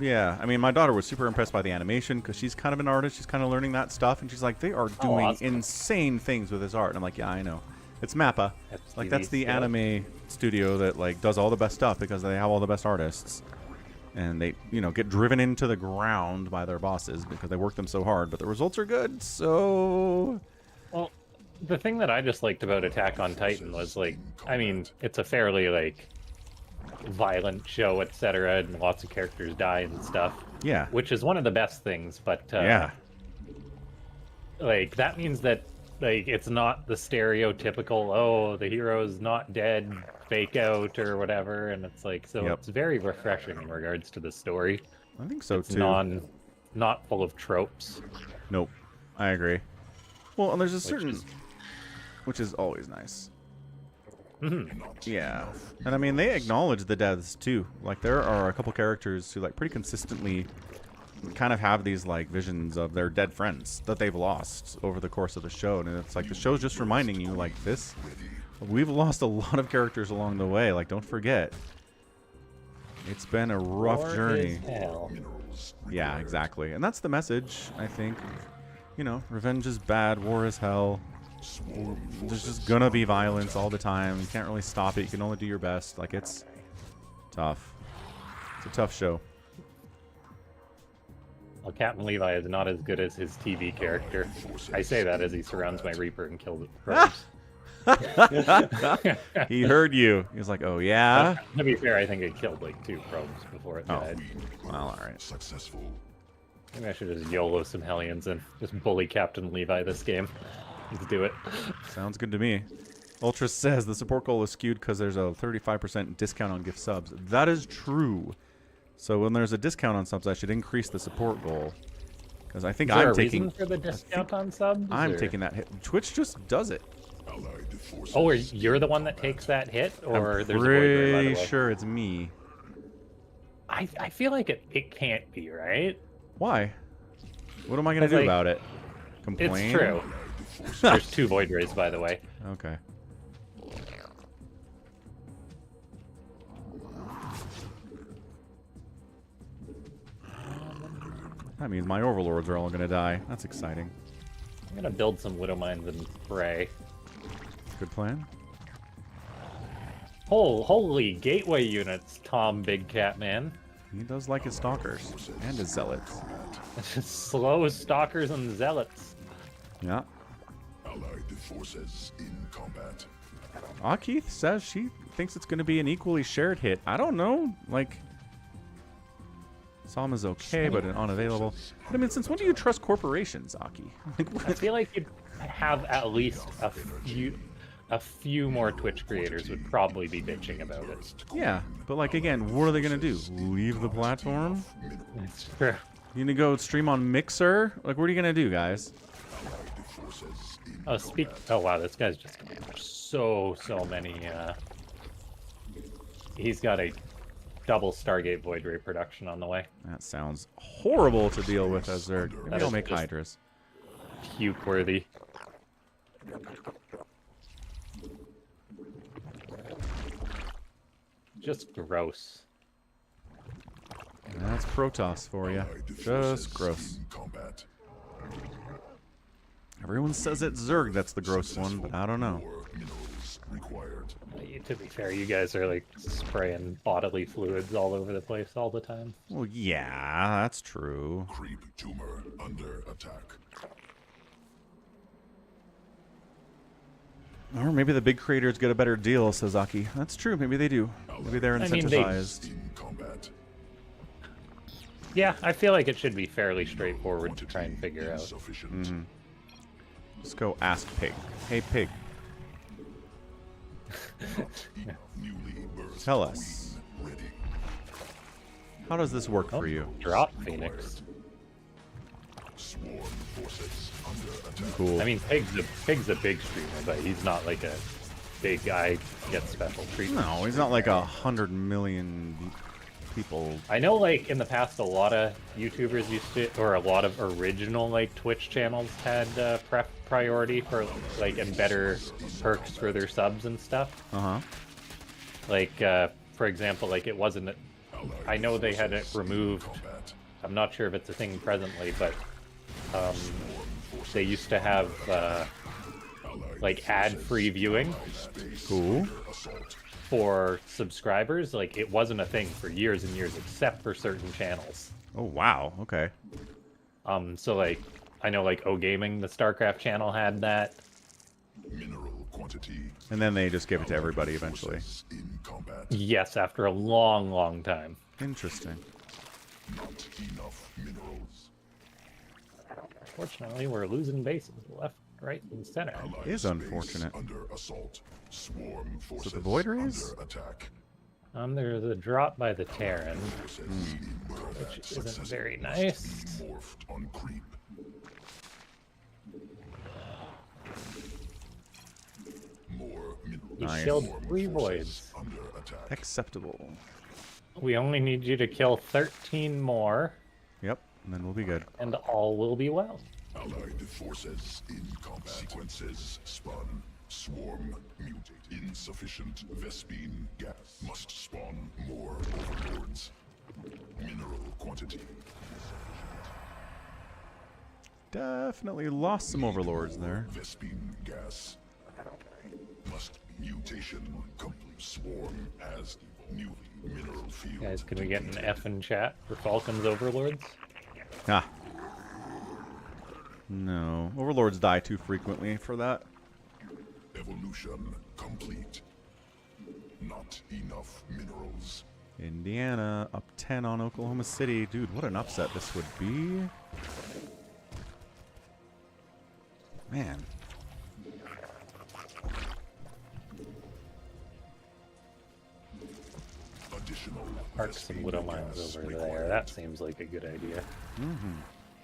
Yeah, I mean, my daughter was super impressed by the animation because she's kind of an artist. She's kind of learning that stuff, and she's like, they are doing awesome. insane things with this art. And I'm like, yeah, I know. It's Mappa. Like, that's the stuff. anime studio that, like, does all the best stuff because they have all the best artists. And they, you know, get driven into the ground by their bosses because they work them so hard. But the results are good, so... Well, the thing that I just liked about Attack on Titan was, like, I mean, it's a fairly, like, violent show, etc., and lots of characters die and stuff. Yeah. Which is one of the best things, but, Yeah. like, that means that, like, it's not the stereotypical, oh, the hero's not dead, fake out, or whatever, and it's like, so Yep. it's very refreshing in regards to the story. I think so, It's too. not full of tropes. Nope. I agree. Well, and there's a Which certain... is- Which is always nice. Mhm. Yeah. And I mean, they acknowledge the deaths, too. Like, there are a couple characters who, like, pretty consistently kind of have these, like, visions of their dead friends that they've lost over the course of the show. And it's like, the show's just reminding you, like, this... We've lost a lot of characters along the way. Like, don't forget. It's been a rough War journey. is hell. Yeah, exactly. And that's the message, I think. You know, revenge is bad, war is hell. There's just gonna be violence all the time. You can't really stop it. You can only do your best. Like, it's tough. It's a tough show. Well, Captain Levi is not as good as his TV character. I say that as he surrounds my Reaper and kills it. Probes. He heard you. He was like, oh, yeah? To be fair, I think it killed like 2 probes before it Oh. died. Well, alright. Successful. Maybe I should just YOLO some Hellions and just bully Captain Levi this game. Let's do it. Sounds good to me. Ultra says the support goal is skewed because there's a 35% discount on gift subs. That is true. So when there's a discount on subs, I should increase the support goal. Because I think Is there I'm a taking... reason for the discount on subs? I'm or- taking that hit. Twitch just does it. Allied forces. Oh, you're the one that takes that hit? Or I'm there's a void ray, by the pretty way? sure it's me. I feel like it can't be, right? Why? What am I going to 'Cause, do like, about it? Complain? It's true. There's 2 void rays, by the way. Okay. That means my overlords are all going to die. That's exciting. I'm gonna build some Widow Mines and pray. Good plan. Holy gateway units, Tom Big Cat Man. He does like his stalkers and his zealots. Slow stalkers and zealots. Yeah. Allied forces in combat. Keith says she thinks it's going to be an equally shared hit. I don't know. Like, Salma's okay, but unavailable. But, I mean, since when do you trust corporations, Aki? I feel like you'd have at least a few more Twitch creators would probably be bitching about it. Yeah, but like again, what are they gonna do? Leave the platform? It's true. You gonna go stream on Mixer? Like, what are you gonna do, guys? Oh wow, this guy's just so many. He's got a double Stargate Void Ray production on the way. That sounds horrible to deal with as Zerg. Maybe That I'll is make just- Hydras. Puke worthy. Just gross. That's Protoss for you. Allied Just forces gross. in combat. Everyone says it's Zerg that's the gross one, but I don't know. War minerals required. To be fair, you guys are like spraying bodily fluids all over the place all the time. Well, yeah, that's true. Creep tumor under attack. Or maybe the big creators get a better deal, says Aki. That's true. Maybe they do. Maybe they're I mean, they- incentivized. In combat. Yeah, I feel like it should be fairly straightforward to try and figure out. Insufficient. Let's go ask Pig. Hey, Pig, Newly birthed tell us. queen ready. How does this work for you? Drop Phoenix. Sworn forces under attack. Cool. I mean, Pig's a big streamer, but he's not like a big guy gets special treatment. No, he's not like 100 million people. I know, like, in the past, a lot of YouTubers used to, or a lot of original, like, Twitch channels had priority for, like, and better perks for their subs and stuff. Uh-huh. Like, for example, like, it wasn't, I know they had it removed. Combat. I'm not sure if it's a thing presently, but they used to have, like, ad-free viewing Cool. Assault. for subscribers. Like, it wasn't a thing for years and years, except for certain channels. Oh, wow. Okay. So, like, I know, like, LaughNgamez, the StarCraft channel, had that. Mineral quantity. And then they just give it to everybody eventually. Forces in combat. Yes, after a long, long time. Interesting. Not enough minerals. Fortunately, we're losing bases left, right, and center. Allied Is space unfortunate. Under assault. Swarm forces the Void Rays? under attack. There's a drop by the Terran, Forces Hmm. in birth which isn't successful very must nice. be morphed on creep. More minerals. He Nice. killed Swarm 3 forces voids. under attack. Acceptable. We only need you to kill 13 more, Yep. And then we'll be good. and all will be well. Allied forces in combat. Sequences spun. Swarm mutate. Insufficient Vespine gas. Must spawn more overlords. Mineral quantity. Definitely lost some overlords there. Vespine gas. Must mutation complete. Swarm has new mineral field. Guys, can we get an F in chat for Falcon's Overlords? Ah. No. Overlords die too frequently for that. Evolution complete. Not enough minerals. Indiana up 10 on Oklahoma City. Dude, what an upset this would be. Man. Additional Park some Vespine widow mines gas over required. there. That seems like a good idea.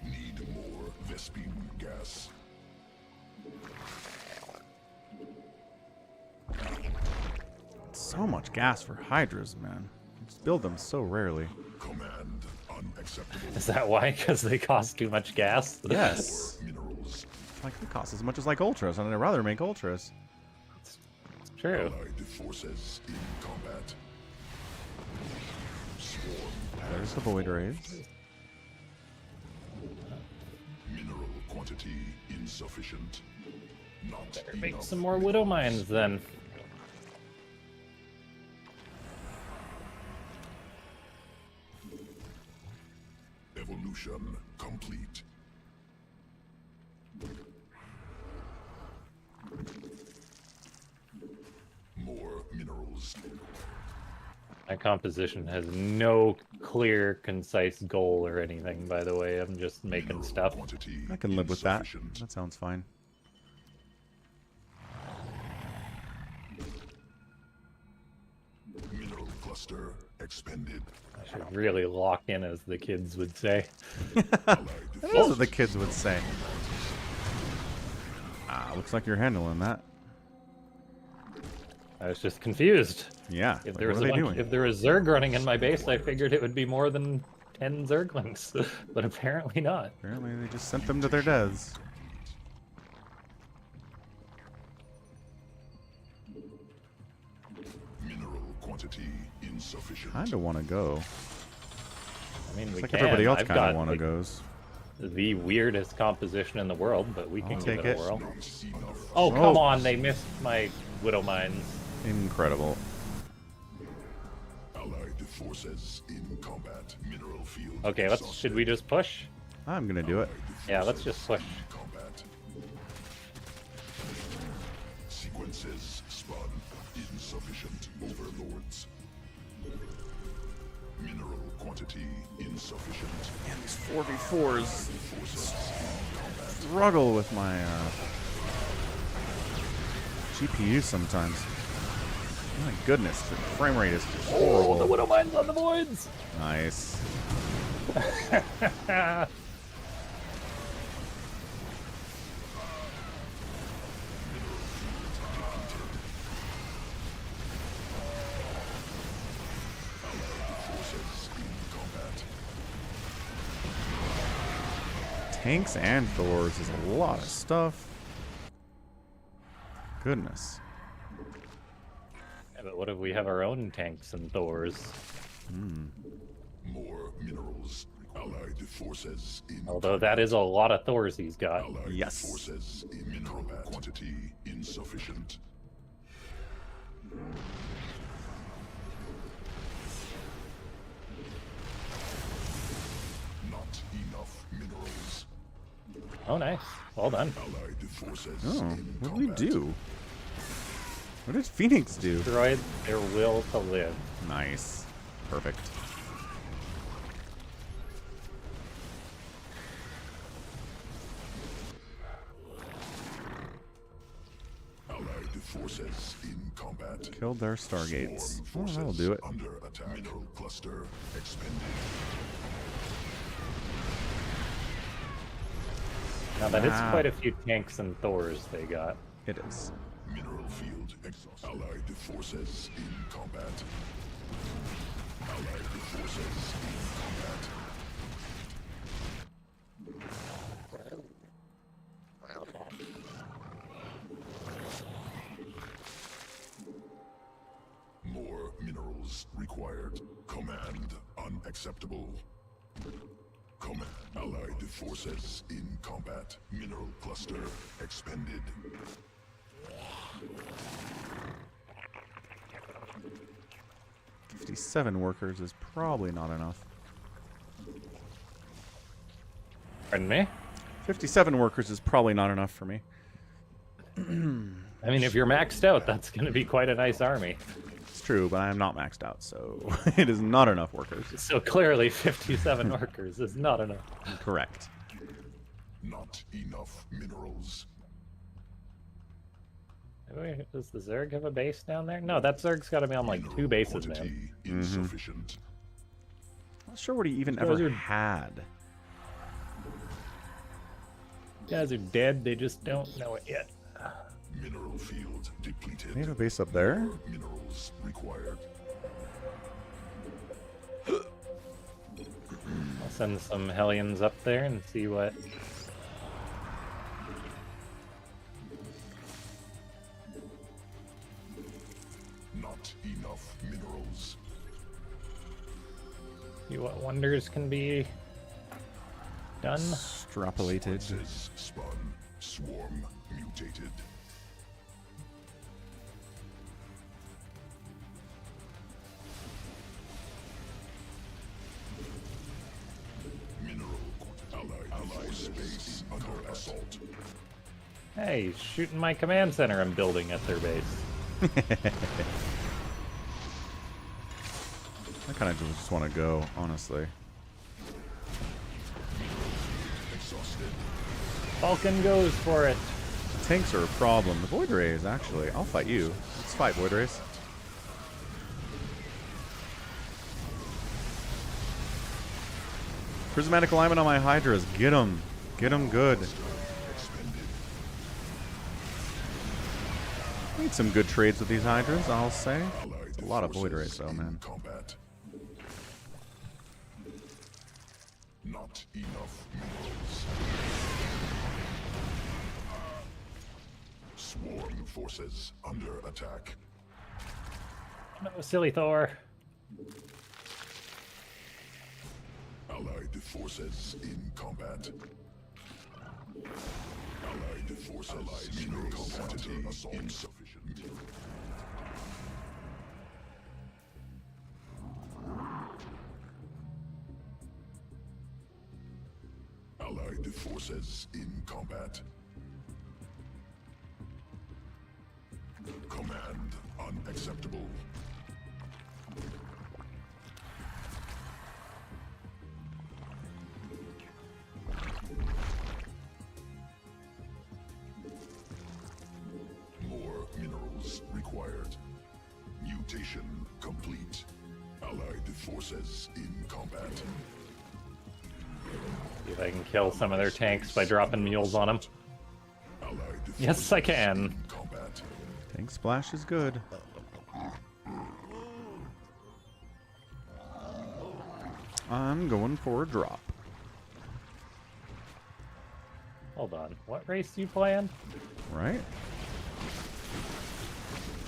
Need more Vespine gas. So much gas for Hydras, man. Just build them so rarely. Command unacceptable. Is that why? Because they cost too much gas? Yes. Minerals. Like, it costs as much as like Ultras, and I'd rather make Ultras. It's true. Allied forces in combat. Swarm There's the Void Rays. mineral quantity insufficient. Not Better make enough. some more widow mines then. Evolution complete. More minerals. My composition has no clear, concise goal or anything, by the way. I'm just making Mineral stuff. Quantity I can live with that. insufficient. That sounds fine. Mineral cluster expended. I should really lock in, as the kids would say. Allied That is what the kids would say. Ah, looks like you're handling that. I was just confused. Yeah. If like, there what was are a they bunch, doing? if there was Zerg running in my base, I figured it would be more than 10 Zerglings, but apparently not. Apparently they just sent them to their deaths. Mineral quantity insufficient. Kinda wanna go. I mean, It's we like can. everybody else I've kinda got, wanna like, goes. the weirdest composition in the world, but we can I'll give take it it. a whirl. Oh, come on, they missed my Widow Mines. Incredible. Allied forces in combat. Mineral field. Okay, should we just push? I'm gonna do it. Yeah, let's just push. Combat. Sequences spun. Insufficient overlords. Mineral quantity insufficient. Man, these 4v4s Forces in combat. struggle with my GPU sometimes. My goodness, the frame rate is just horrible. The Widow Mines on the voids! Nice. Forces in combat. Tanks and Thors is a lot of stuff. Goodness. Yeah, but what if we have our own tanks and Thors? More minerals. Allied forces in Although that is a lot of Thors he's got. Allied Yes. forces in mineral quantity insufficient. Not enough minerals. Oh, nice. Well done. Allied forces Oh, in what did we combat. do? What did Phoenix do? Destroyed their will to live. Nice. Perfect. Allied forces in combat. Killed their Stargates. Swarm Oh, that'll forces do it. Under attack. Mineral cluster expended. Now that is Ah. quite a few tanks and Thors they got. It is. Mineral field exhausted. Allied forces in combat. Allied forces in combat. More minerals required. Command unacceptable. Command. Allied forces in combat. Mineral cluster expended. 57 workers is probably not enough. Pardon me? 57 workers is probably not enough for me. I mean, if you're maxed out, that's going to be quite a nice army. It's true, but I am not maxed out, so it is not enough workers. So clearly 57 workers is not enough. Correct. Not enough minerals. Wait, does the Zerg have a base down there? No, that Zerg's got to be on like 2 bases, man. Quantity insufficient. Not sure what he even Those ever are- had. Guys are dead, they just don't know it yet. Mineral field depleted. They have a base up there? Minerals required. I'll send some Hellions up there and see what... Not enough minerals. See what wonders can be done. Extrapolated. Sequences spun. Swarm mutated. Mineral allied space under assault. Hey, he's shooting my command center I'm building at their base. I kind of just want to go, honestly. Exhausted. Falcon goes for it. The tanks are a problem. The Void Rays, actually. I'll fight you. Let's fight, Void Rays. Prismatic alignment on my Hydras. Get them. Get them good. Expended. Need some good trades with these Hydras, I'll say. Allied A lot of Void Rays, forces though, in man. Combat. Not enough minerals. Swarm forces under attack. No, silly Thor. Allied forces in combat. Allied forces mineral quantity insufficient. Allied forces in combat. Command unacceptable. More minerals required. Mutation complete. Allied forces in combat. See if I can kill some of their tanks by dropping mules on them. Allied Yes, I forces can. in combat. Tank splash is good. I'm going for a drop. Hold on. What race you playing? Right?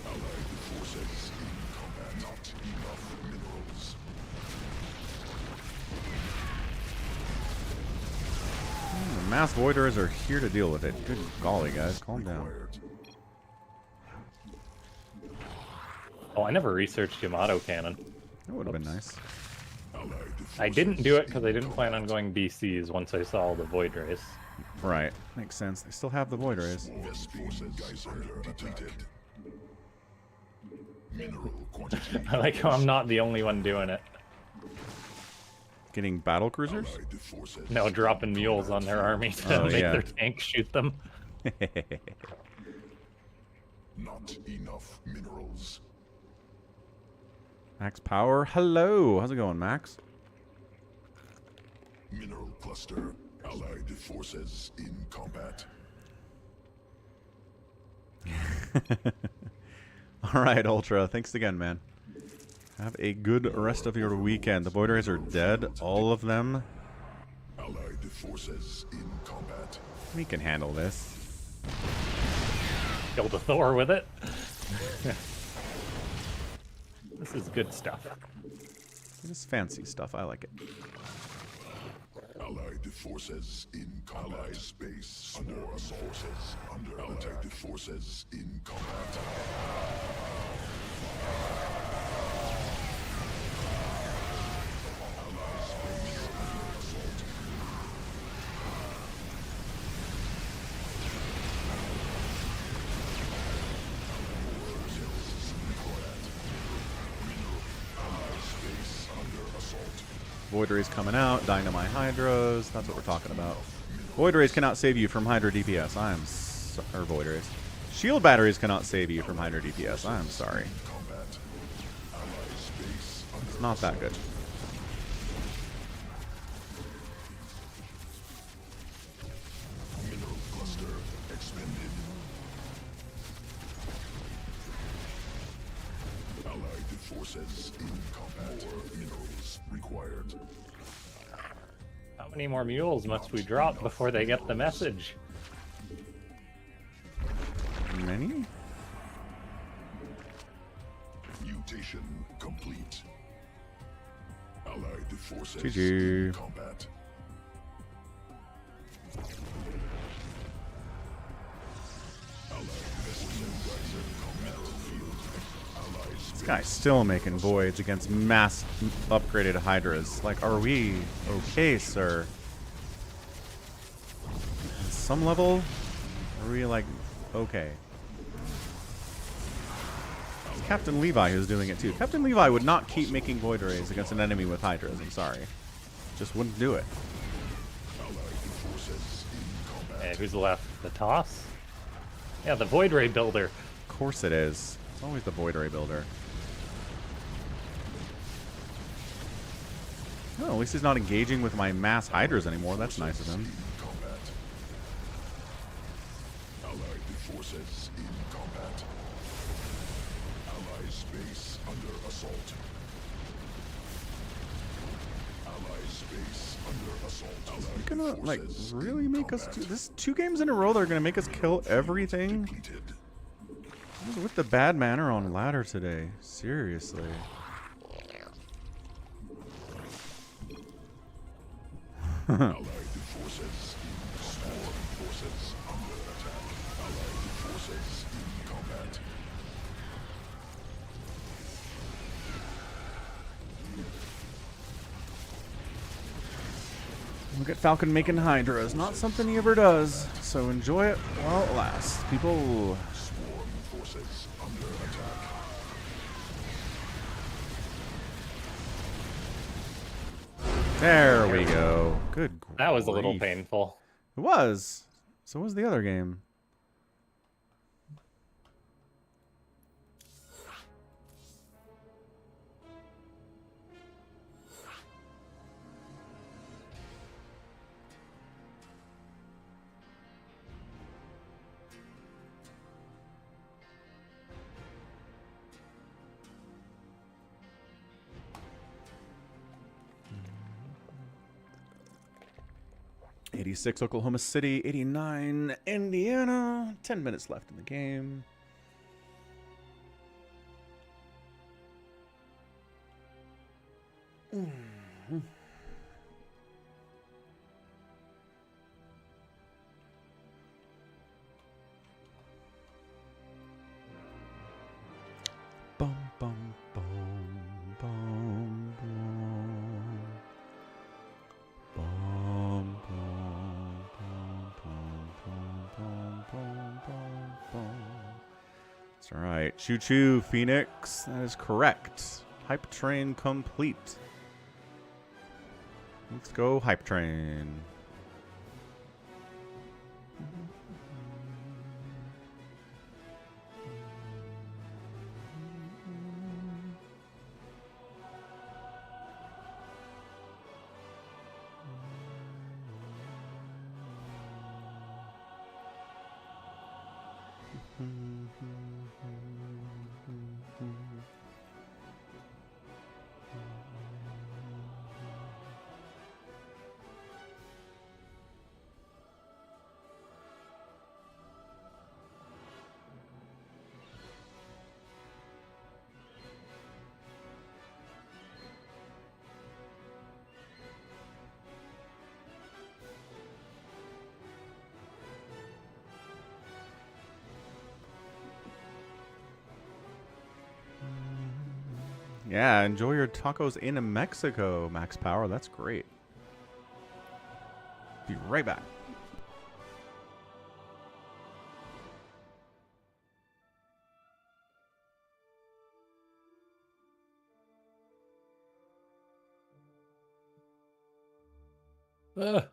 Allied forces in combat. Not enough minerals. The mass voiders are here to deal with it. Good golly, guys. Calm down. Required. Oh, I never researched Yamato cannon. That would have been nice. Allied I didn't do it because I didn't plan on going BCs once I saw the Void Race. Right. Makes sense. They still have the void rays. Vespene geyser depleted. Mineral quantity. I like how I'm not the only one doing it. Getting battle cruisers? Allied forces No, dropping mules on their army to Oh, make yeah. their tanks shoot them. not enough minerals. Max Power. Hello. How's it going, Max? Mineral cluster. Allied forces in combat. All right, Ultra. Thanks again, man. Have a good rest of your weekend. The void rays are dead. All of them. Allied forces in combat. We can handle this. Killed a Thor with it. This is good stuff. This is fancy stuff. I like it. Allied forces in combat. Allied space under assault. Under Allied forces in combat. Allied space under assault. Allied space under assault. Void rays coming out. Dynamite hydras. That's what we're talking about. Void rays cannot save you from hydra DPS. Or void rays. Shield batteries cannot save you from hydra DPS. I'm sorry. Combat. Allied space under It's not that good. mineral cluster expended. Allied forces in combat. More minerals required. How many more mules must we drop before they get the message? Many? Mutation complete. Allied forces GG. in combat. Allied forces in mineral field. Allied This guy's still making voids against mass upgraded hydras. Like, are we okay, sir? At some level, are we like okay? It's Captain Levi who's doing it too. Captain Levi would not keep making void rays against an enemy with hydras. I'm sorry, just wouldn't do it. forces in combat. Hey, who's left? The Toss? Yeah, the Void Ray builder. Of course it is. It's always the void ray builder. Oh, at least he's not engaging with my mass hydras anymore. That's nice of him. Combat. Allied forces in combat. Allied space under assault. Allied space under assault. Allied Gonna like forces really in make us combat. do this 2 games in a row. They're gonna make us kill everything. Depleted. What is with the bad manner on ladder today? Seriously. Allied forces. Swarm forces under attack. Allied forces in combat. Look at Falcon making hydras. Not something he ever does. So enjoy it while it lasts. People. Swarm forces under attack. There we go. Good grief. That was a little painful. It was. So was the other game. '86 Oklahoma City, '89 Indiana. 10 minutes left in the game. Bum bum bum bum bum. Bum, bum, bum, bum, bum, bum, bum, bum, bum. That's all right. Choo choo, Phoenix. That is correct. Hype train complete. Let's go, hype train. Yeah, enjoy your tacos in Mexico, Max Power. That's great. Be right back. Ugh.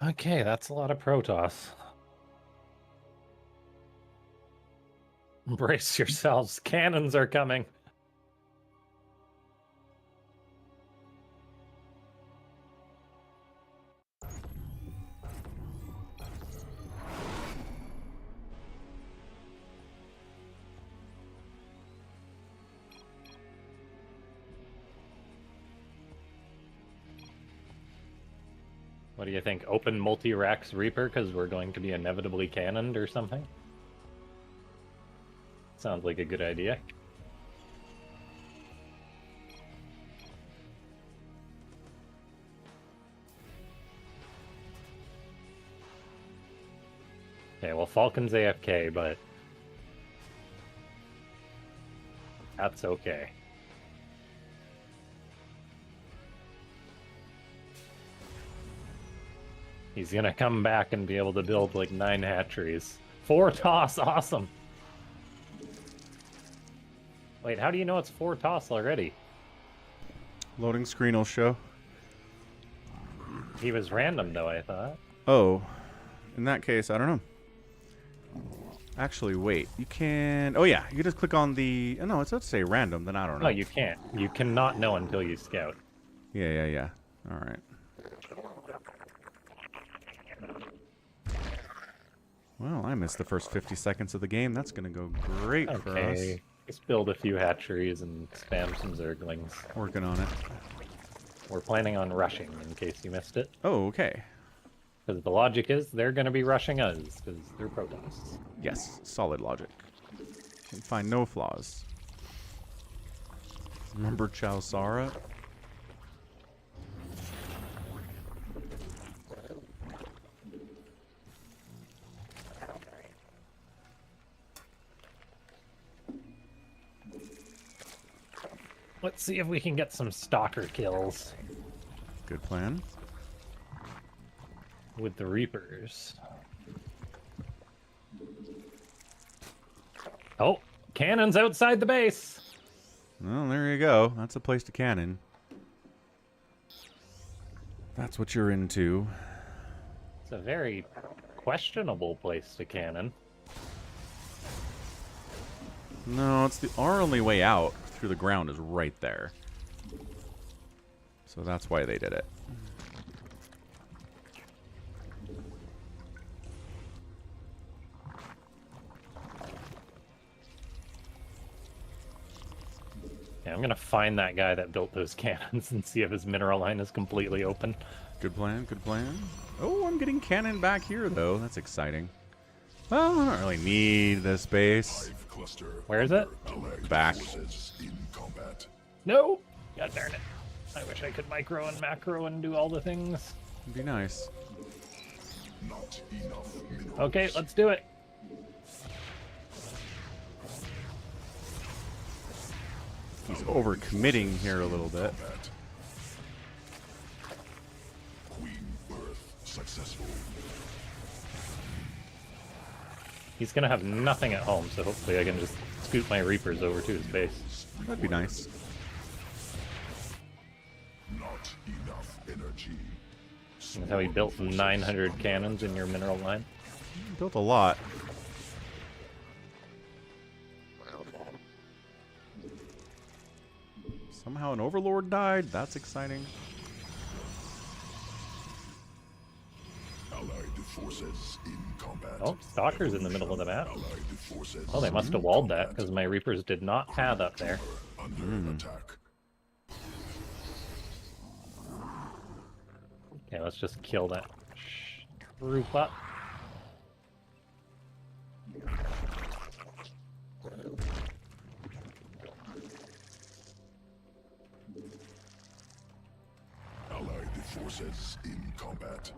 Okay, that's a lot of Protoss. Brace yourselves. Cannons are coming. What do you think? Open multi-racks Reaper because we're going to be inevitably cannoned or something? Sounds like a good idea. Okay, well, Falcon's AFK, but that's okay. He's gonna come back and be able to build like 9 hatcheries. 4 toss, awesome! Wait, how do you know it's 4 toss already? Loading screen will show. He was random though, I thought. Oh, in that case, I don't know. Actually, wait. You can... Oh, yeah. You just click on the... Oh, no, it's let's say random. Then I don't know. No, you can't. You cannot know until you scout. Yeah. All right. Well, I missed the first 50 seconds of the game. That's going to go great for us. Okay, just build a few hatcheries and spam some zerglings. Working on it. We're planning on rushing, in case you missed it. Oh, okay. Because the logic is they're going to be rushing us, because they're Protoss. Yes, solid logic. Can find no flaws. Remember Chow Sara? Let's see if we can get some stalker kills Good plan. with the Reapers. Oh, cannons outside the base. Well, there you go. That's a place to cannon. That's what you're into. It's a very questionable place to cannon. No, it's our only way out through the ground is right there. So that's why they did it. Yeah, I'm going to find that guy that built those cannons and see if his mineral line is completely open. Good plan, good plan. Oh, I'm getting cannon back here, though. That's exciting. Well, I don't really need this base. Where is it? Back. In combat. No! God darn it. I wish I could micro and macro and do all the things. It'd be nice. Not enough minerals. Okay, let's do it. He's overcommitting here a little bit. Combat. Queen Earth successful. He's going to have nothing at home, so hopefully I can just scoot my Reapers over to his base. That'd be nice. Not enough energy. That's how he built 900 cannons in your mineral line. Built a lot. Somehow an overlord died. That's exciting. Allied forces in combat. Oh, Stalker's in the middle of the map. Allied forces Oh, they must have walled that because my Reapers did not have up there. under attack. Okay, let's just kill that group up. Allied forces in combat.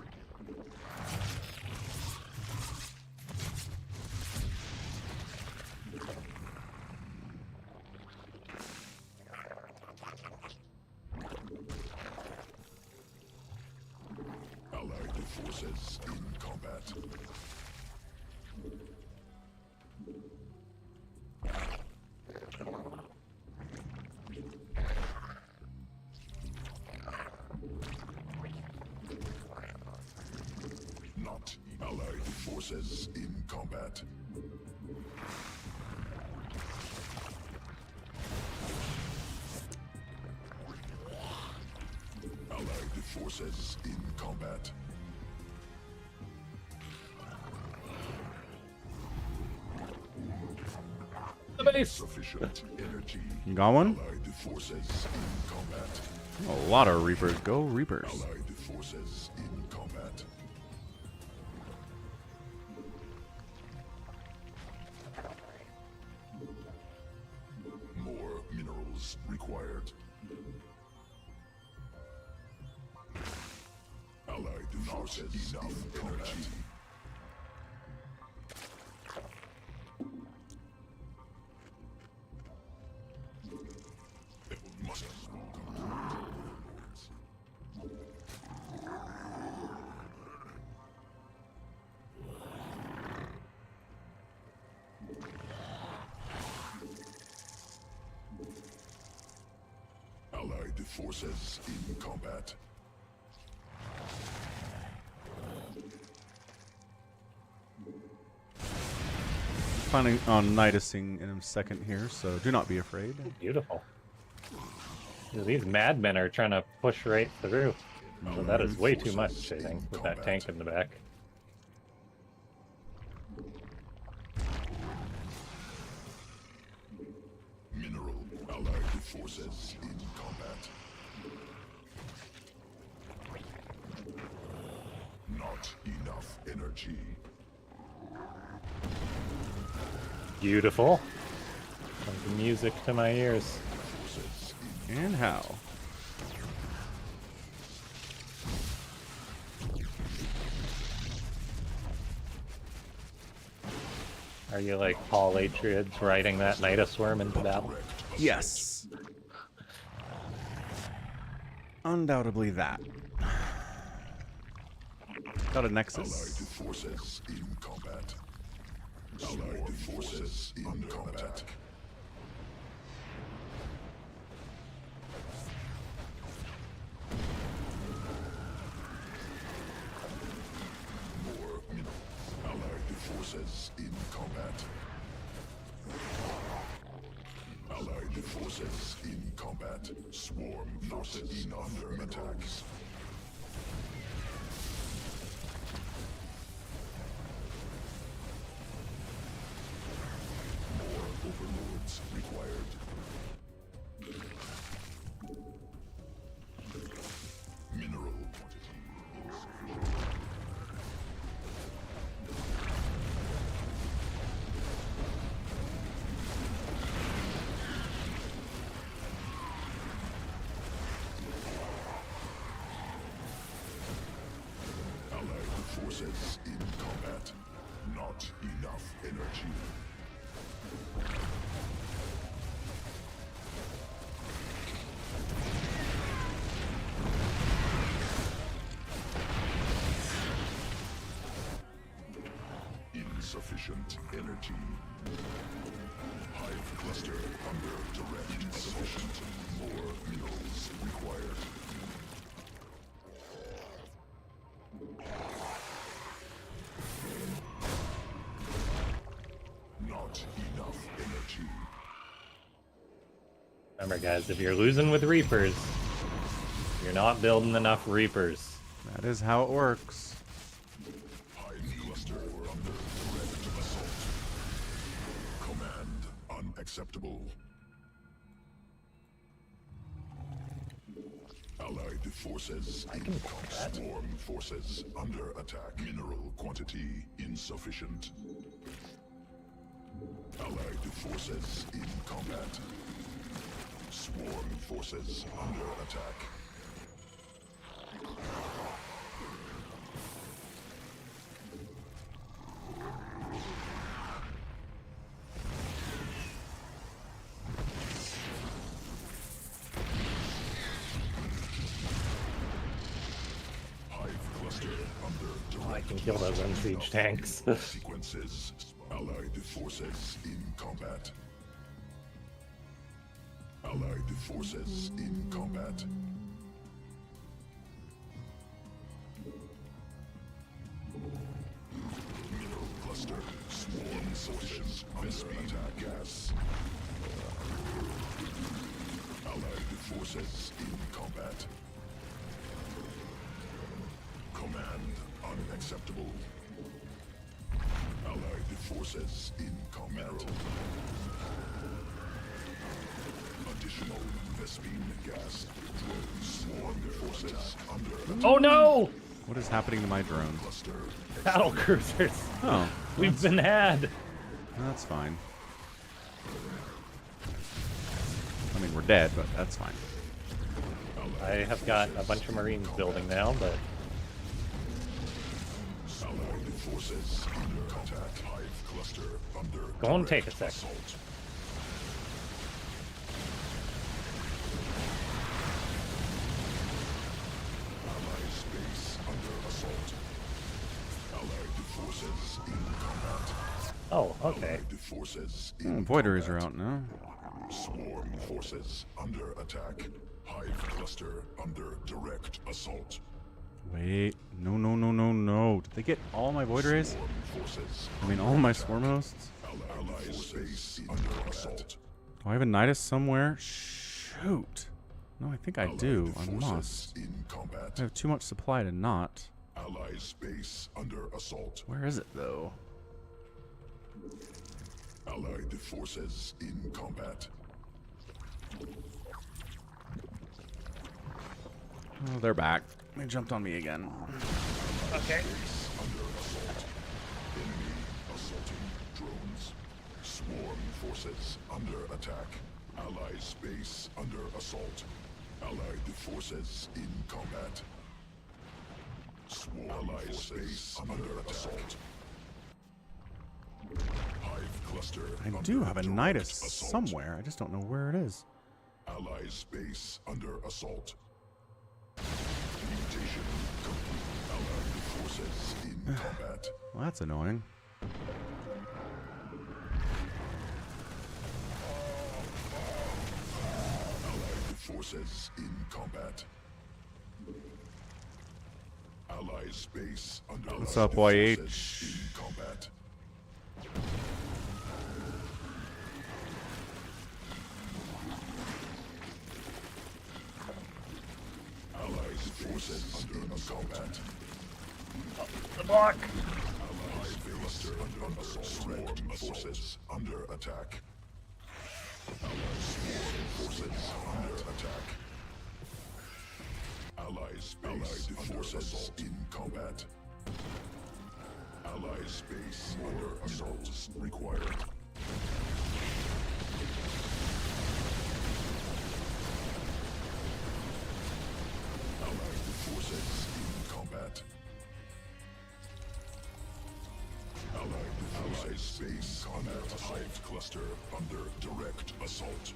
Allied forces in combat. Not allied forces in combat. Allied forces in combat. The base! Sufficient energy. You got one? Allied forces in combat. A lot of Reapers. Go Reapers. Allied forces in combat. More minerals required. Allied forces in combat. Must Allied forces in combat. Planning on nidusing in a second here, so do not be afraid. Beautiful. These madmen are trying to push right through. So that is way too much, I think, with that tank in the back. Mineral allied forces in combat. Not enough energy. Beautiful. Like music to my ears. And how? Are you like Paul Atreides riding that Nidasworm into battle? Yes. Undoubtedly that. Got a Allied nexus. forces in combat. Allied forces in combat. More Allied forces in combat. Allied forces in combat. Swarm forces under attack. More overlords required. Mineral quantity. Allied forces in combat. Not enough energy. Insufficient energy. Hive cluster under direct insufficient. More minerals required. Not enough energy. Remember, guys, if you're losing with Reapers, you're not building enough Reapers. That is how it works. Hive cluster under direct assault. Command unacceptable. Allied forces in combat. Swarm forces under attack. Mineral quantity insufficient. Allied forces in combat. Swarm forces under attack. Hive cluster under I direct can kill those unsiege tanks. sequences. Allied forces in combat. Allied forces in combat. Mineral cluster. Swarm forces under attack. Gas. Allied forces in combat. Command unacceptable. Allied forces in combat. Additional Vespine gas. Swarm forces under Oh no! What is happening to my drone? cluster. Battle cruisers! Oh, We've been had! that's fine. I mean, we're dead, but that's fine. I have got a bunch of Marines building now, but Allied forces under attack. Hive cluster under go and take a direct sec. assault. Allied space under assault. Allied forces in combat. Oh, okay. Allied forces Oh, in Voiders are combat. out now. Swarm forces under attack. Hive cluster under direct assault. Wait, no, no, no, no, no. Did they get all my void rays? Swarm forces. I mean, all my swarm hosts? Allied space under assault. Do I have a Nidus somewhere? Shoot. No, I think I do. I Allied must. forces in combat. I have too much supply to not. Allied space under assault. Where is it, though? Allied forces in combat. Oh, they're back. They jumped on me again. Okay. Under assault. Enemy assaulting drones. Swarm forces under attack. Allied space under assault. Allied forces in combat. Swarm Allied space under assault. Hive cluster. I under do have a direct Nidus assault. somewhere. I just don't know where it is. Allied space under assault. Mutation complete. Allied forces in combat. Well, that's annoying. Allied forces in combat. Allied space under What's up, forces YH? in combat. Allied forces under combat. The block. Allied forces under assault. Swarm forces under attack. Allied swarm forces under attack. Allied forces in combat. Allied space under assault required. Allied forces in combat. Allied space combat. Hive cluster under direct assault.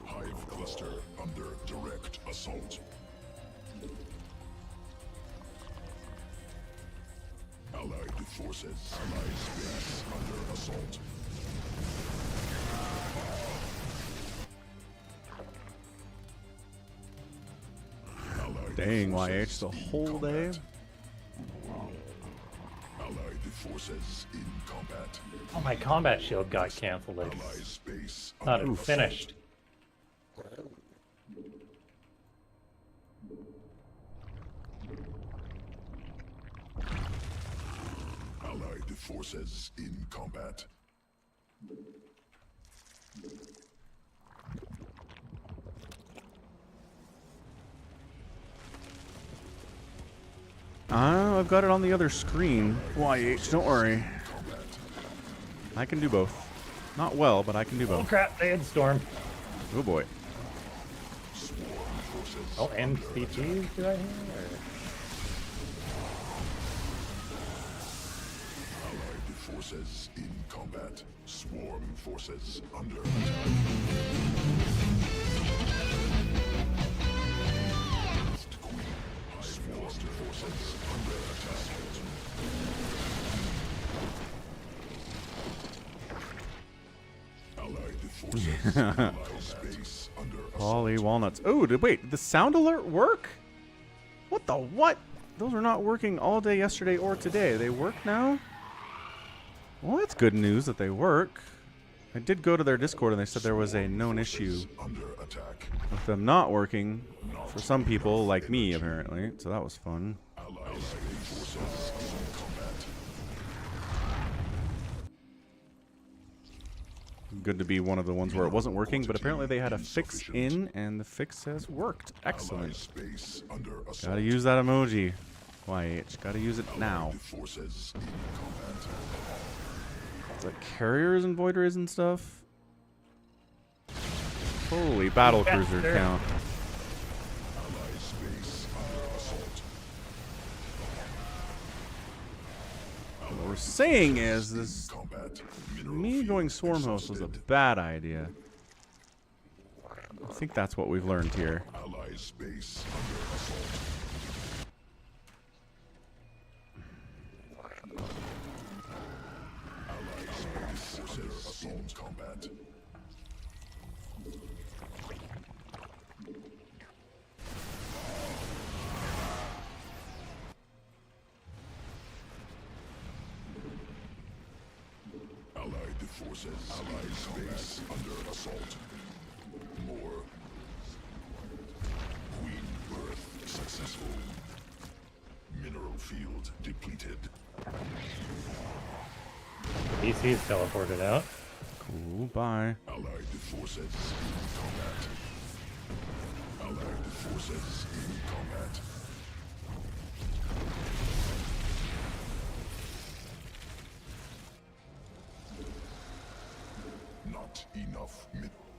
Hive cluster under direct assault. Allied forces. Allied space under assault. Allied Dang, forces YH, the in whole day? combat. Allied forces in combat. Oh, my combat shield got canceled. Like, Allied space thought under it finished. Allied forces in combat. I've got it on the other screen. YH, don't worry. Combat. I can do both. Not well, but I can do Oh both. crap, they had storm. Oh boy. Swarm forces. Oh, MCGs, do I hear? Allied forces in combat. Swarm forces under attack. Queen. Swarm forces under attack. Allied forces. Allied space under assault. Polly walnuts. Oh, wait, did the sound alert work? What the what? Those are not working all day yesterday or today. They work now? Well, that's good news that they work. I did go to their Discord and they said there was a known issue Under attack. with them not working for some people like me, apparently. So that was fun. Allied space forces in combat. Good to be one of the ones where it wasn't working, but apparently they had a fix in, and the fix has worked. Allied Excellent. space under assault. Gotta use that emoji. YH, gotta use it now. Forces in combat. The carriers and voiders and stuff. Holy battle cruiser Bastard. count. Allied space under assault. What we're saying is this Combat. me going swarm host was a bad idea. I think that's what we've learned here. Allied space under assault. Allied space forces in combat. Allied forces. Allied space under assault. More. Queen birth successful. Mineral field depleted. DC's teleported out. Cool, bye. Allied forces in combat. Allied forces in combat. Not enough.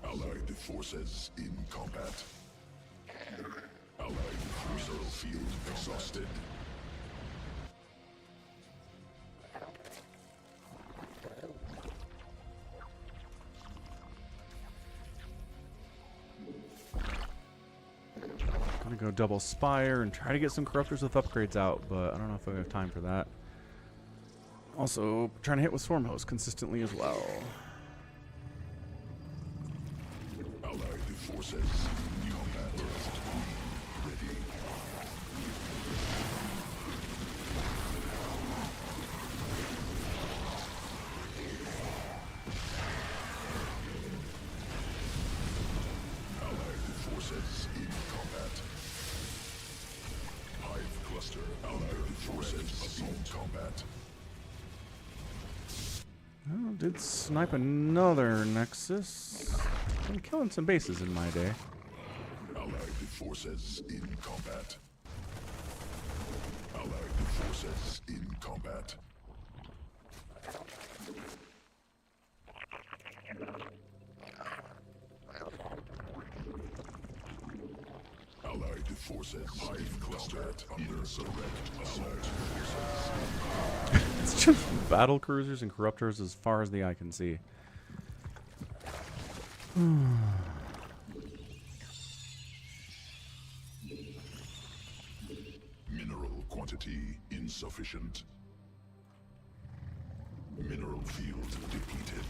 Allied forces in combat. Allied mineral field exhausted. Gonna go double spire and try to get some corruptors with upgrades out, but I don't know if I have time for that. Also, trying to hit with Swarm Host consistently as well. Allied forces in combat. Ready. Allied forces in combat. Hive cluster. Allied forces in combat. Oh, did snipe another Nexus. Been killing some bases in my day. Allied forces in combat. Allied forces in combat. Allied forces hive cluster under direct assault. It's just battle cruisers and corruptors as far as the eye can see. Mineral quantity insufficient. Mineral field depleted.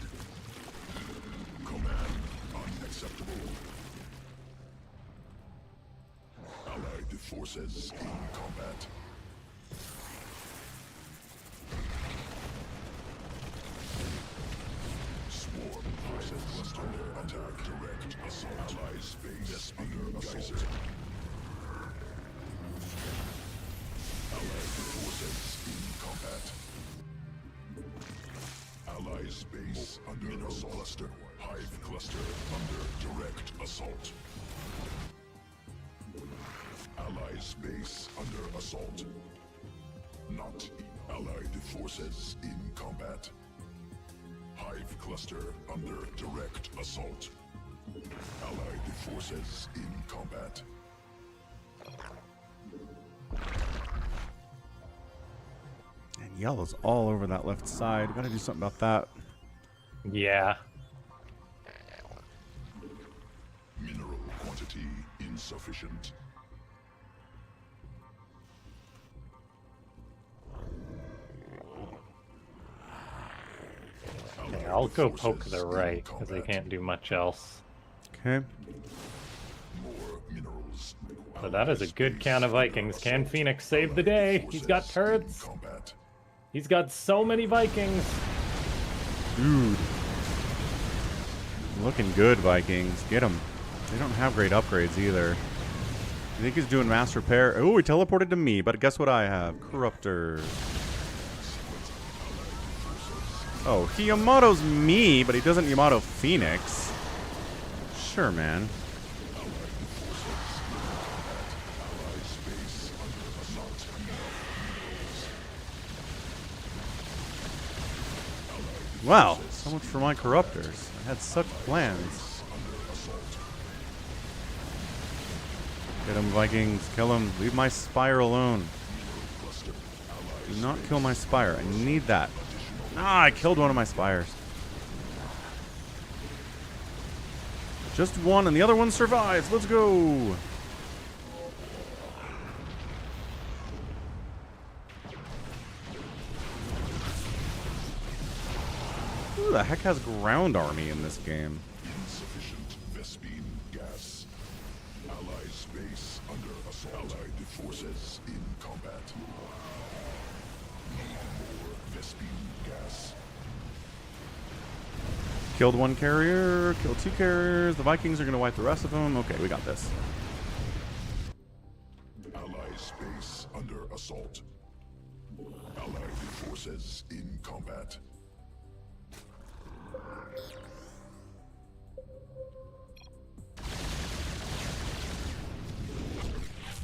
Command unacceptable. Allied forces in combat. Swarm forces cluster attack direct assault. Allied space under assault. Allied forces in combat. Allied space under assault. Cluster. Hive cluster under direct assault. Allied space under assault. Not Allied forces in combat. Hive cluster under direct assault. Allied forces in combat. And yellow's all over that left side. Gotta do something about that. Yeah. Mineral quantity insufficient. Yeah, I'll go poke the right, because they can't do much else. Okay. More minerals. So that is a good count of Vikings. Can Fenix save the day? He's got turrets. Combat. He's got so many Vikings. Dude. Looking good, Vikings. Get him. They don't have great upgrades either. I think he's doing mass repair. Oh, he teleported to me, but guess what I have? Corruptors. Oh, he Yamato's me, but he doesn't Yamato Fenix. Sure, man. Wow, so much for my corruptors. I had such plans. Get him, Vikings. Kill him. Leave my spire alone. Do not kill my spire. I need that. Ah, I killed one of my spires. Just one, and the other one survives. Let's go. Who the heck has ground army in this game? Insufficient Vespine gas. Allied space under assault. Allied forces in combat. Need more Vespine gas. Killed one carrier, killed two carriers. The Vikings are going to wipe the rest of them. Okay, we got this. Allied space under assault. Allied forces in combat.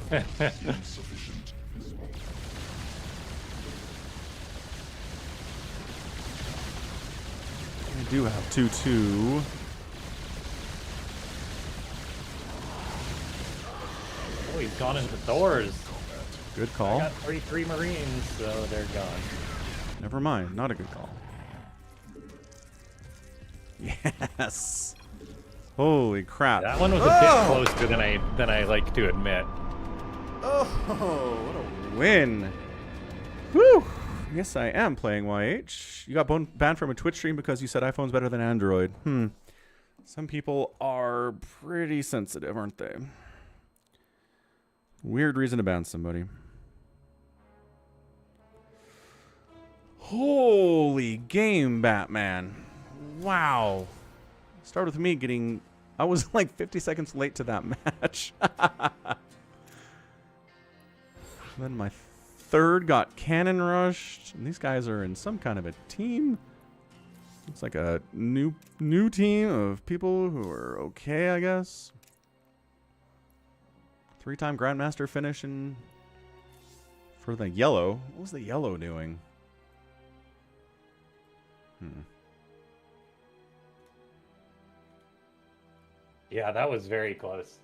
Insufficient. do have 2-2. Oh, he's gone into Thor's. Good I call. got 3 Marines, so they're gone. Never mind. Not a good call. Yes. Holy crap. That one was a bit closer than I like to admit. Oh, what a win. Woo. Yes, I am playing YH. You got banned from a Twitch stream because you said iPhone's better than Android. Some people are pretty sensitive, aren't they? Weird reason to ban somebody. Holy game, Batman. Wow. Started with me getting... I was like 50 seconds late to that match. Then my third got cannon rushed. And these guys are in some kind of a team. Looks like a new team of people who are okay, I guess. 3-time Grandmaster finishing for the yellow. What was the yellow doing? Yeah, that was very close.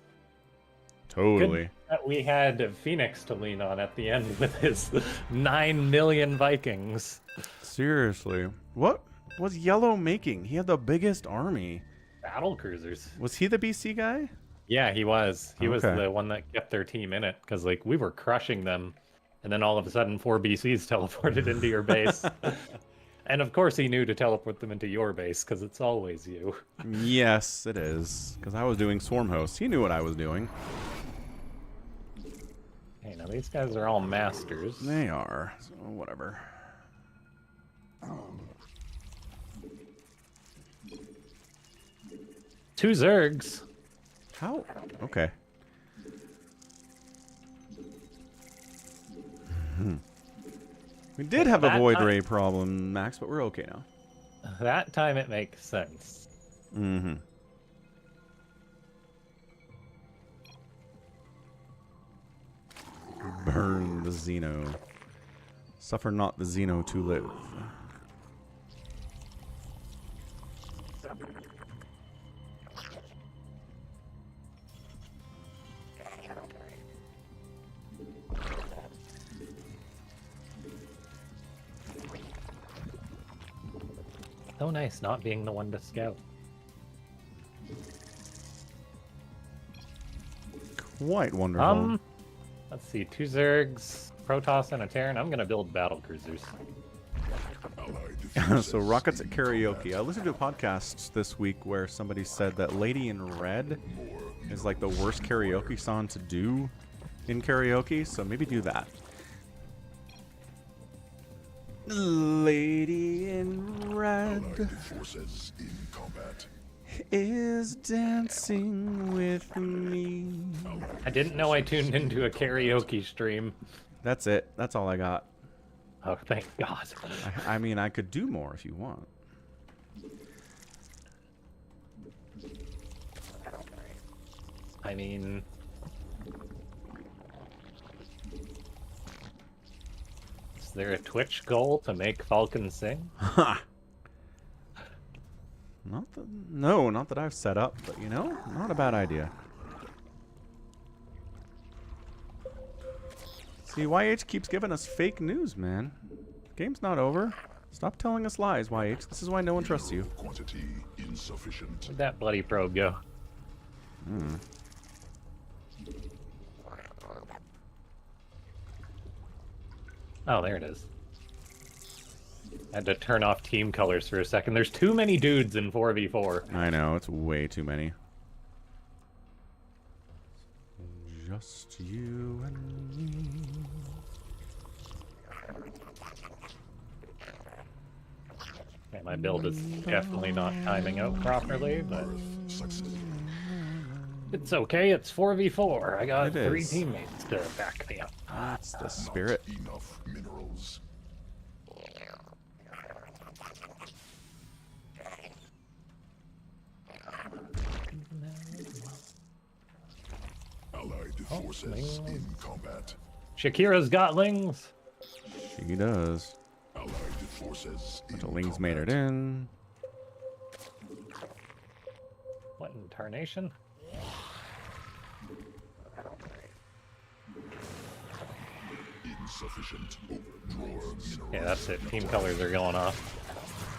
Totally. Good that we had Fenix to lean on at the end with his 9 million Vikings. Seriously. What was yellow making? He had the biggest army. Battle cruisers. Was he the BC guy? Yeah, he was. He was Okay. the one that kept their team in it because like we were crushing them, and then all of a sudden 4 BCs teleported into your base. And of course he knew to teleport them into your base because it's always you. Yes, it is. Because I was doing Swarm Host. He knew what I was doing. Hey, now these guys are all masters. They are. So whatever. Two Zergs. How? Okay. We did have a That Void time- Ray problem, Max, but we're okay now. That time it makes sense. Mm-hmm. Burn the Xeno. Suffer not the Xeno to live. So nice not being the one to scout. Quite wonderful. Let's see, 2 Zergs, Protoss, and a Terran. I'm gonna build battle cruisers. So Rockets at Karaoke. I listened to a podcast this week where somebody said that Lady in Red is like the worst karaoke song to do in karaoke, so maybe do that. Lady in Red Forces in combat. is dancing with me. I didn't know I tuned into a karaoke stream. That's it. That's all I got. Oh, thank God. I mean, I could do more if you want. I mean... Is there a Twitch goal to make Falcon sing? Ha! Not that I've set up, but you know, not a bad idea. See, YH keeps giving us fake news, man. Game's not over. Stop telling us lies, YH. This is why no one trusts you. Quantity insufficient. Where'd that bloody probe go? Oh, there it is. I had to turn off team colors for a second. There's too many dudes in 4v4. I know, it's way too many. Just you and me. Yeah, my build is definitely not timing out properly, but it's okay. It's 4v4. I got It 3 is. teammates to back me up. That's the spirit. Enough minerals. Allied forces in combat. Shakira's got lings. She does. Allied forces in The Lings combat. made it in. What in tarnation? Insufficient. Drawers. Yeah, that's it. Team colors are going off.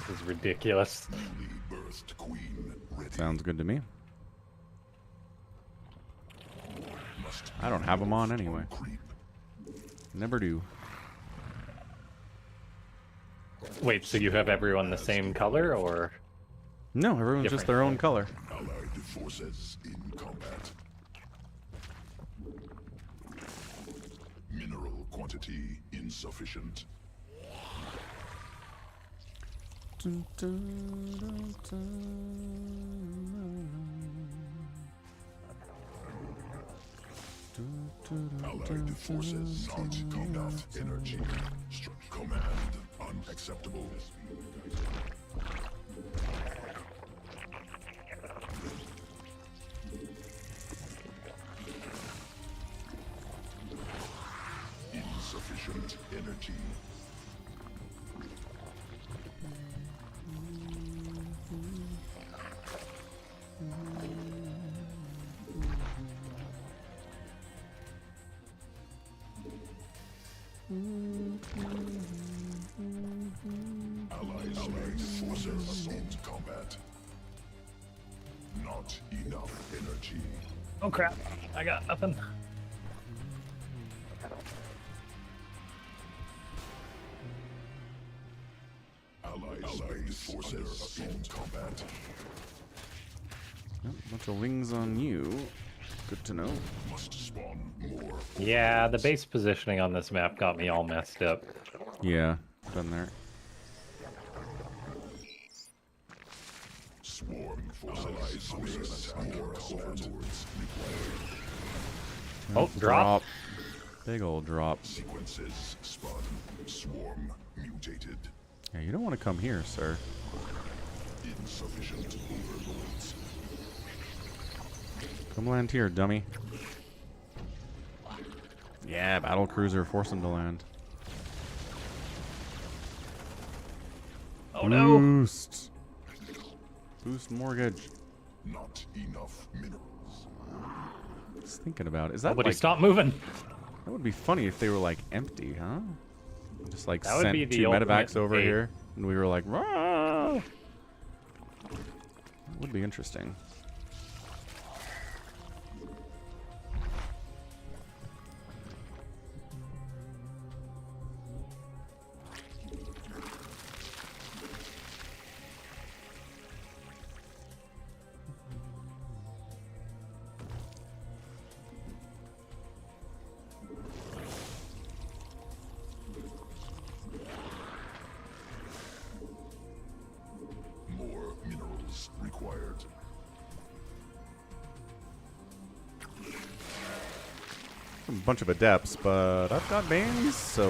This is ridiculous. Newly birthed queen. Ready. Sounds good to me. Must I don't have them on anyway. creep. Never do. Wait, so you have everyone the same color, or? No, everyone's just Different. their own color. Allied forces in combat. Mineral quantity insufficient. Allied forces not enough energy. Command unacceptable. Insufficient energy. Allied forces in combat. Not enough energy. Oh crap! I got nothing. Allied forces in combat. Yep, bunch of wings on you. Good to know. Must spawn more. Yeah, the base positioning on this map got me all messed up. Yeah, done there. Swarm forces. Allied more overlords required. Oh, drop. Big old drop. Sequences spun. Swarm mutated. Yeah, you don't want to come here, sir. Insufficient overlords. Come land here, dummy. Yeah, battle cruiser, force him to land. Oh no! Boost. Boost mortgage. Not enough minerals. Just thinking about it. Is that Nobody like, stop moving. that would be funny if they were like empty, huh? Just like That would sent be the two ultimate medevacs over bait. here, and we were like, "Rah!" That would be interesting. More minerals required. A bunch of adepts, but I've got banes, so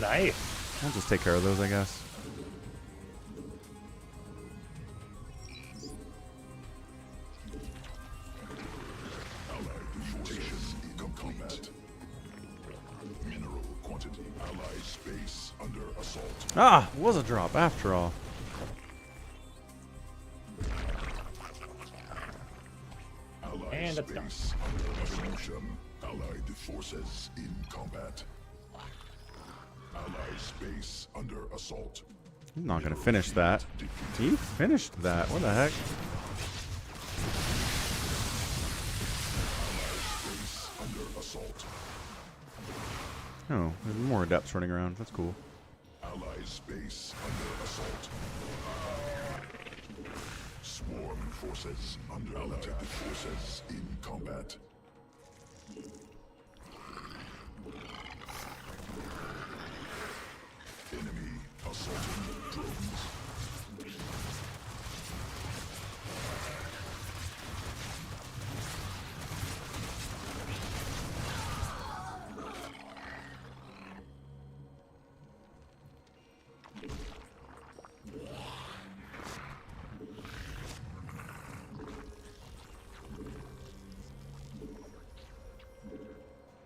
Nice. I'll just take care of those, I guess. Allied forces in combat. Mineral quantity. Allied space under assault. Ah, was a drop after all. Allied And it's done. space under evolution. Allied forces in combat. Allied space under assault. I'm not gonna finish that. He finished that. What the heck? Space under assault. Oh, there's more adepts running around. That's cool. Allied space under assault. Swarm forces under Allied forces in combat. Enemy assaulting drones.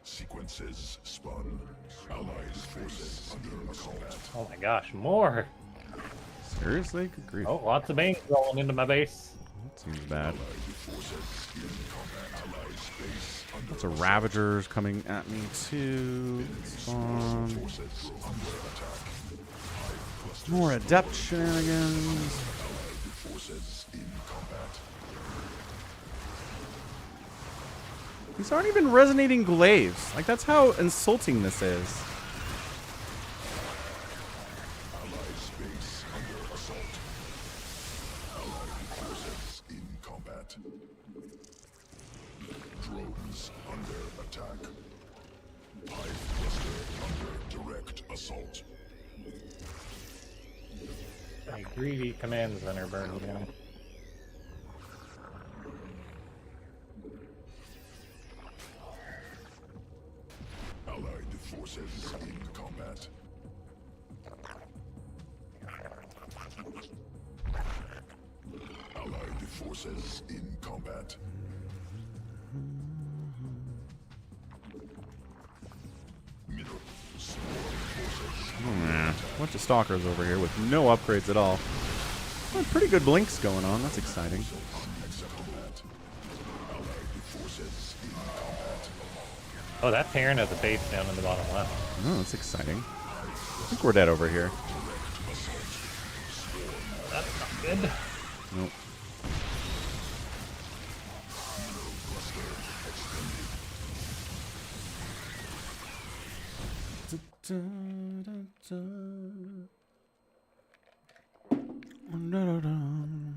Sequences spun. Allied forces under assault. Oh my gosh, more. Seriously? Good grief. Oh, lots of banes rolling into my base. That seems bad. Lots of Ravagers coming at me too. Spawn. More Adept shenanigans. These aren't even resonating glaives. Like, that's how insulting this is. Drones under attack. Hive cluster under direct assault. My greedy command center burning down. Allied forces in combat. Allied forces in combat. Middle swarm forces. Oh, man. Bunch of stalkers over here with no upgrades at all. Well, pretty good blinks going on. That's exciting. Oh, that Terran has a base down in the bottom left. Oh, that's exciting. I think we're dead over here. That's not good. Nope.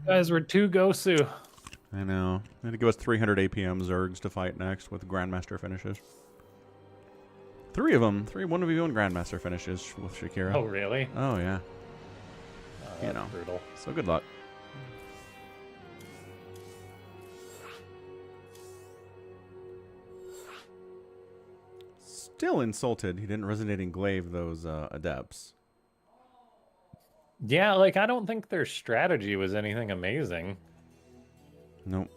Guys, we're 2 Gosu. I know. I had to give us 300 APM Zergs to fight next with Grandmaster finishes. 3 of them. 3 1v1 Grandmaster finishes with Shakira. Oh, really? Oh, yeah. Oh, You that's know. brutal. So good luck. Still insulted he didn't resonating glaive those adepts. Yeah, like, I don't think their strategy was anything amazing. Nope.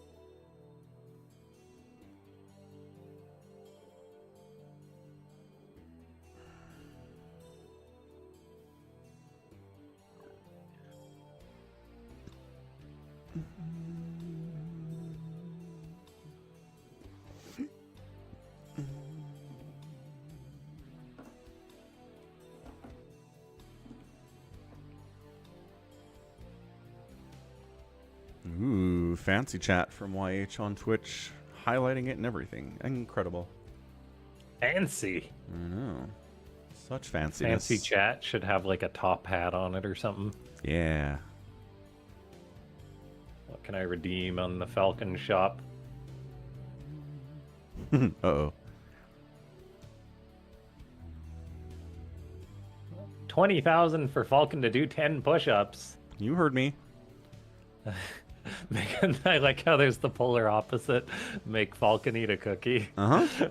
Ooh, fancy chat from YH on Twitch, highlighting it and everything. Incredible. Fancy. I know. Such fanciness. Fancy chat should have, like, a top hat on it or something. Yeah. What can I redeem on the Falcon shop? Uh-oh. 20,000 for Falcon to do 10 push-ups. You heard me. I like how there's the polar opposite. Make Falcon eat a cookie. Uh-huh.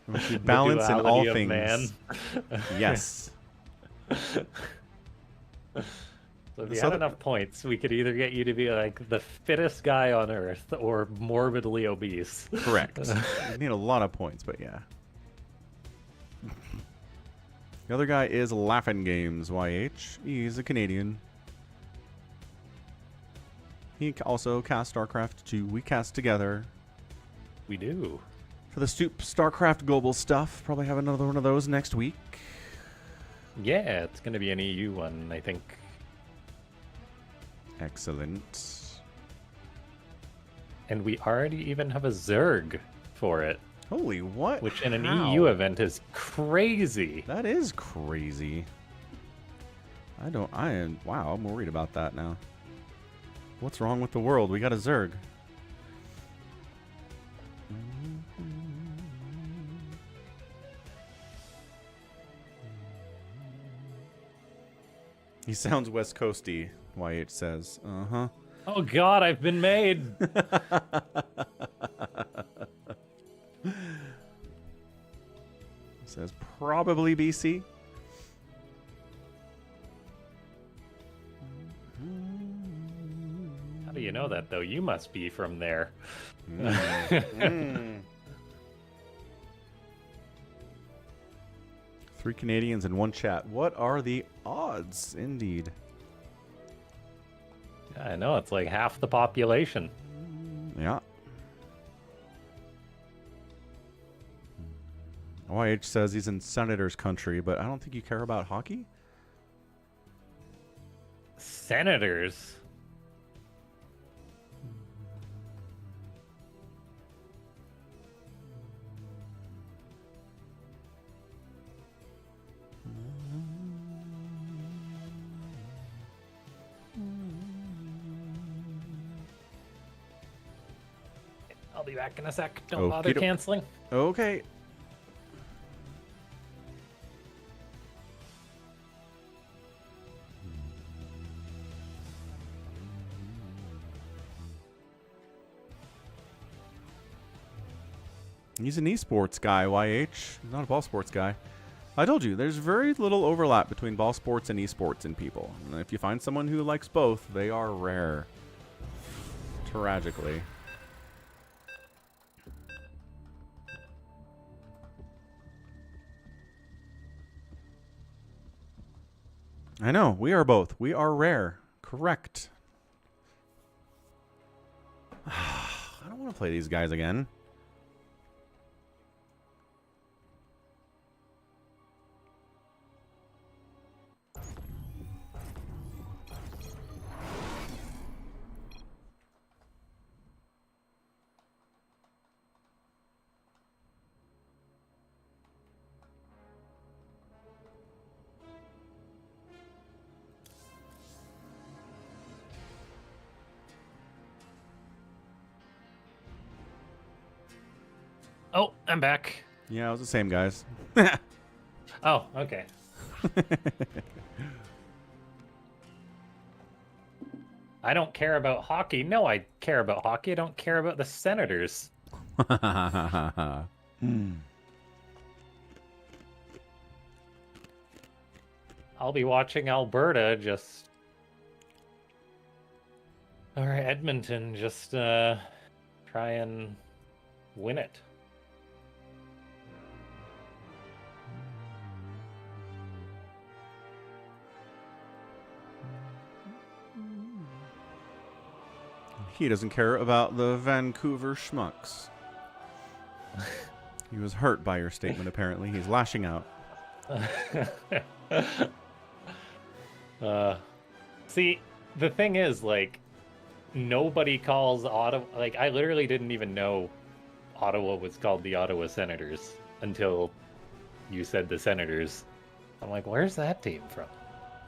The Balance in all duality of things. man. Yes. So if you had enough points, we could either get you to be like the fittest guy on Earth or morbidly obese. Correct. You need a lot of points, but yeah. The other guy is LaughNgamez, YH. He's a Canadian. He also cast StarCraft 2. We cast together. We do. For the StarCraft Global stuff. Probably have another one of those next week. Yeah, it's going to be an EU one, I think. Excellent. And we already even have a Zerg for it, Holy what? which in an How? EU event is crazy. That is crazy. Wow, I'm worried about that now. What's wrong with the world? We got a Zerg. He sounds West Coasty, YH says. Uh-huh. Oh god, I've been made. Says probably BC. How do you know that, though? You must be from there. Mm. 3 Canadians and 1 chat. What are the odds? Indeed. I know, it's like half the population. Yeah. YH says he's in Senator's country, but I don't think you care about hockey. Senators? I'll be back in a sec. Don't bother Okey-doke. canceling. Okay. He's an esports guy, YH. He's not a ball sports guy. I told you, there's very little overlap between ball sports and esports in people. And if you find someone who likes both, they are rare. Tragically. I know, we are both. We are rare. Correct. I don't want to play these guys again. Oh, I'm back. Yeah, it was the same guys. Oh, okay. I don't care about hockey. No, I care about hockey. I don't care about the Senators. I'll be watching Alberta just... Or Edmonton just try and win it. He doesn't care about the Vancouver Schmucks. He was hurt by your statement, apparently. He's lashing out. See, the thing is, like, nobody calls Ottawa... Like, I literally didn't even know Ottawa was called the Ottawa Senators until you said the Senators. I'm like, where's that team from?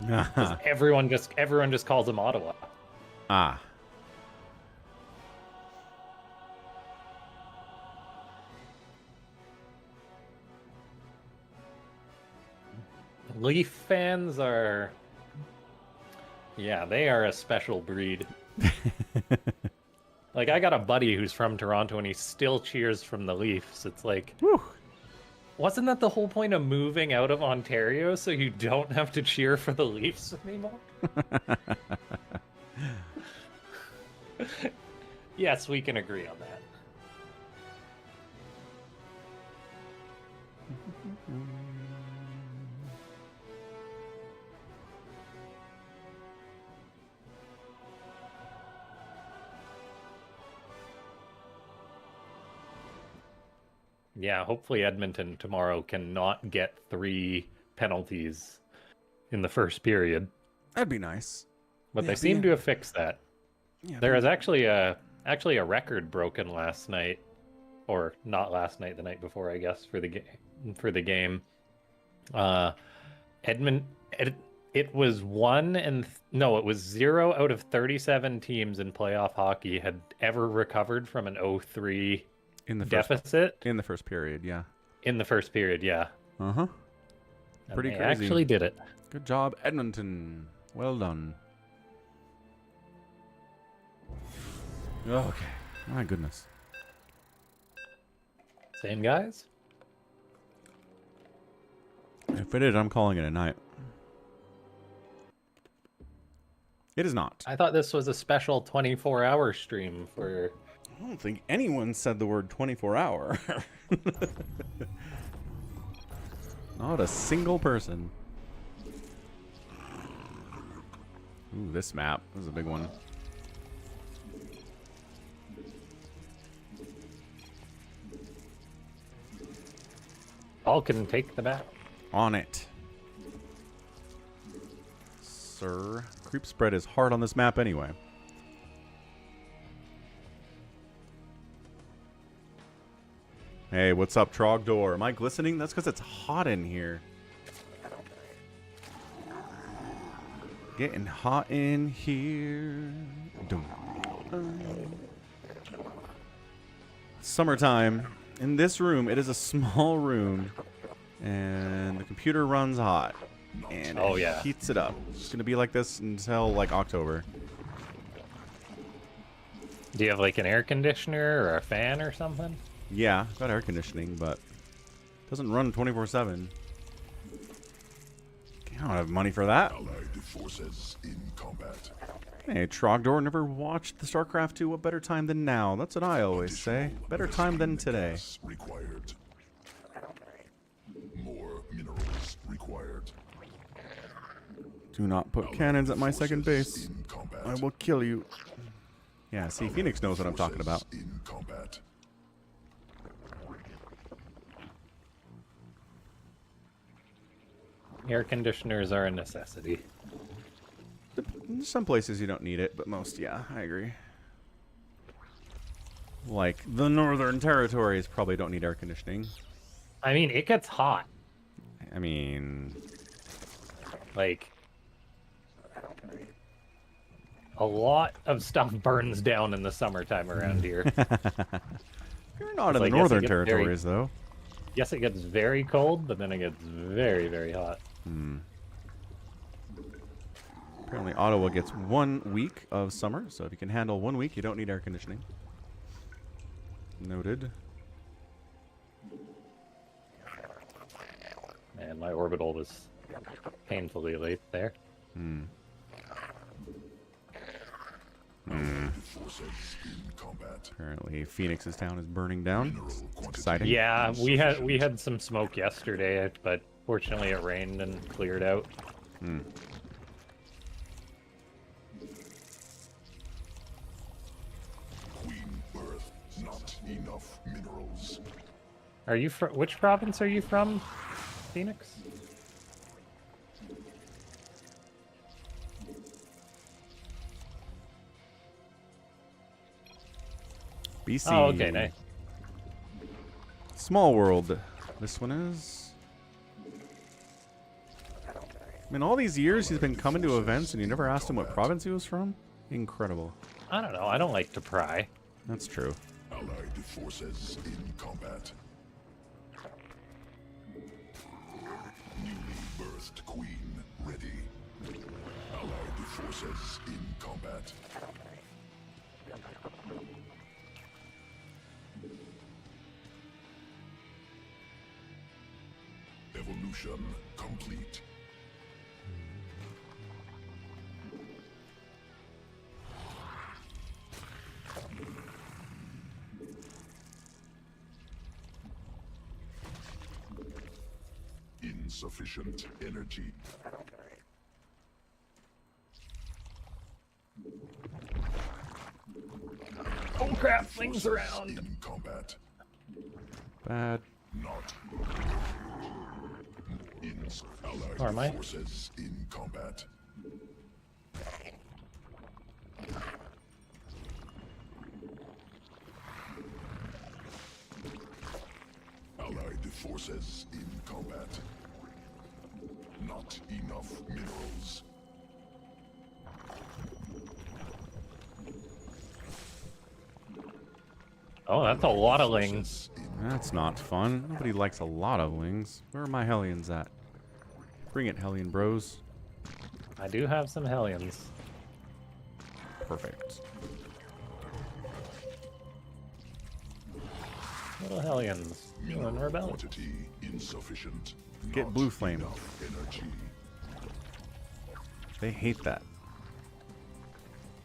'Cause everyone just calls them Ottawa. Ah. Leaf fans are... Yeah, they are a special breed. Like, I got a buddy who's from Toronto and he still cheers from the Leafs. It's like... Whew. Wasn't that the whole point of moving out of Ontario so you don't have to cheer for the Leafs anymore? Yes, we can agree on that. Yeah, hopefully Edmonton tomorrow can not get 3 penalties in the first period. That'd be nice. But Yeah, they seem to have fixed that. Yeah, There was actually a record broken last night, or not last night, the night before, I guess, for the game. It was it was 0 out of 37 teams in playoff hockey had ever recovered from an 0-3 in the deficit in the first period, yeah. in the first period. Yeah, Uh-huh. and Pretty they crazy. actually did it. Good job, Edmonton. Well done. Okay. My goodness. Same guys. If it is, I'm calling it a night. It is not. I thought this was a special 24-hour stream for... I don't think anyone said the word 24-hour. Not a single person. Ooh, this map. This is a big one. All can take the bat. On it. Sir. Creep spread is hard on this map anyway. Hey, what's up, Trogdor? Am I glistening? That's because it's hot in here. Getting hot in here. Summertime. In this room, it is a small room. And the computer runs hot. And it heats it up. It's going to be like this until, like, October. Do you have, like, an air conditioner or a fan or something? Yeah, I've got air conditioning, but it doesn't run 24/7. I don't have money for that. Allied forces in combat. Hey, Trogdor never watched the StarCraft 2. What better time than now? That's what I always say. Better time than today. Required. More minerals required. Do not put cannons at my second base. I will kill you. Yeah, see, Fenix knows what I'm talking about. In combat. Air conditioners are a necessity. Some places you don't need it, but most, yeah, I agree. Like, the Northern Territories probably don't need air conditioning. I mean, it gets hot. I mean... Like... A lot of stuff burns down in the summertime around here. You're not in the Northern Territories, though. Yes, it gets very cold, but then it gets very, very hot. Apparently Ottawa gets 1 week of summer, so if you can handle 1 week, you don't need air conditioning. Noted. Man, my orbital was painfully late there. Forces in combat. Apparently Phoenix's town is burning down. It's exciting. Yeah, we had some smoke yesterday, but fortunately it rained and cleared out. Queen Earth, not enough minerals. Are you from which province are you from, Phoenix? BC. Oh, okay, nice. Small world. This one is. I mean, all these years he's been coming to events and you never asked him what province he was from? Incredible. I don't know. I don't like to pry. That's true. Allied forces in combat. Newly birthed queen ready. Allied forces in combat. Evolution complete. Insufficient energy. Oh crap! Things around. In combat. Bad. Not. Or am I? Allied forces in combat. Allied forces in combat. Not enough minerals. Oh, that's a lot of lings. That's not fun. Nobody likes a lot of wings. Where are my Hellions at? Bring it, Hellion bros. I do have some Hellions. Perfect. Little Hellions. Doing rebel. Quantity insufficient. Get Not blue flame. enough energy. They hate that.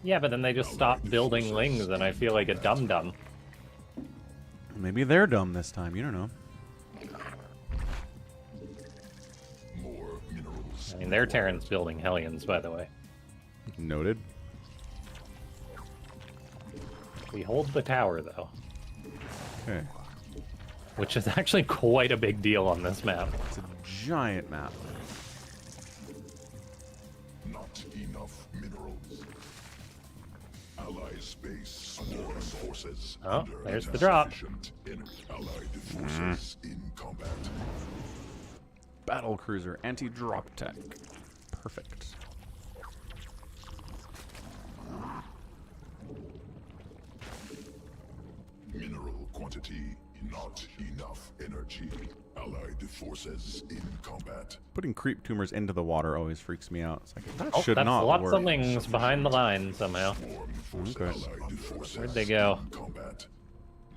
Yeah, but then they just stop building lings, and I feel like a dum-dum. Maybe they're dumb this time. You don't know. More minerals. I mean, they're Terrans building Hellions, by the way. Noted. We hold the tower, though. Okay. which is actually quite a big deal on this map. It's a giant map. Not enough minerals. Allied space under forces. Oh, under there's the drop. insufficient Allied forces in combat. Battle cruiser, anti-drop tech. Perfect. Mineral quantity, not enough energy. Allied forces in combat. Putting creep tumors into the water always freaks me out. It's like, that Oh, should that's not lots work. of lings behind the line somehow. Swarm forces. Okay. Allied forces Where'd they go? in combat.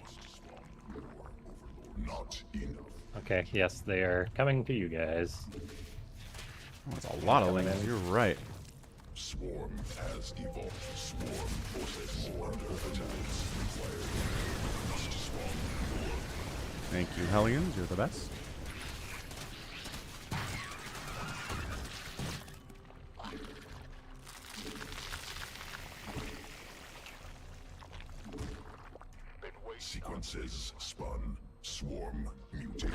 Must swarm more overlord. Not enough. Okay, yes, they are coming to you guys. Oh, that's a lot of lings. You're right. Swarm has evolved. Swarm forces under attack. Required. Must swarm more. Thank you, Hellions. You're the best. Sequences spun. Swarm mutated.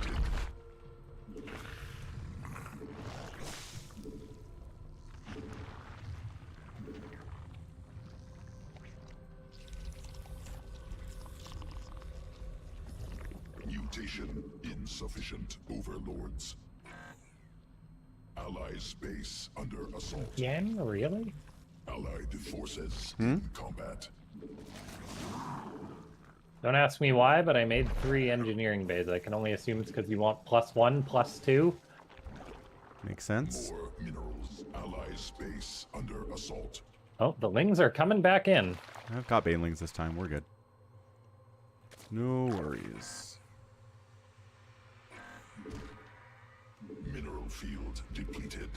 Mutation insufficient. Overlords. Allies base under assault. Again? Really? Allied forces in combat. Don't ask me why, but I made 3 engineering bays. I can only assume it's because you want +1, +2. Makes sense. More minerals. Allies base under assault. Oh, the lings are coming back in. I've got banelings this time. We're good. No worries. Mineral field depleted.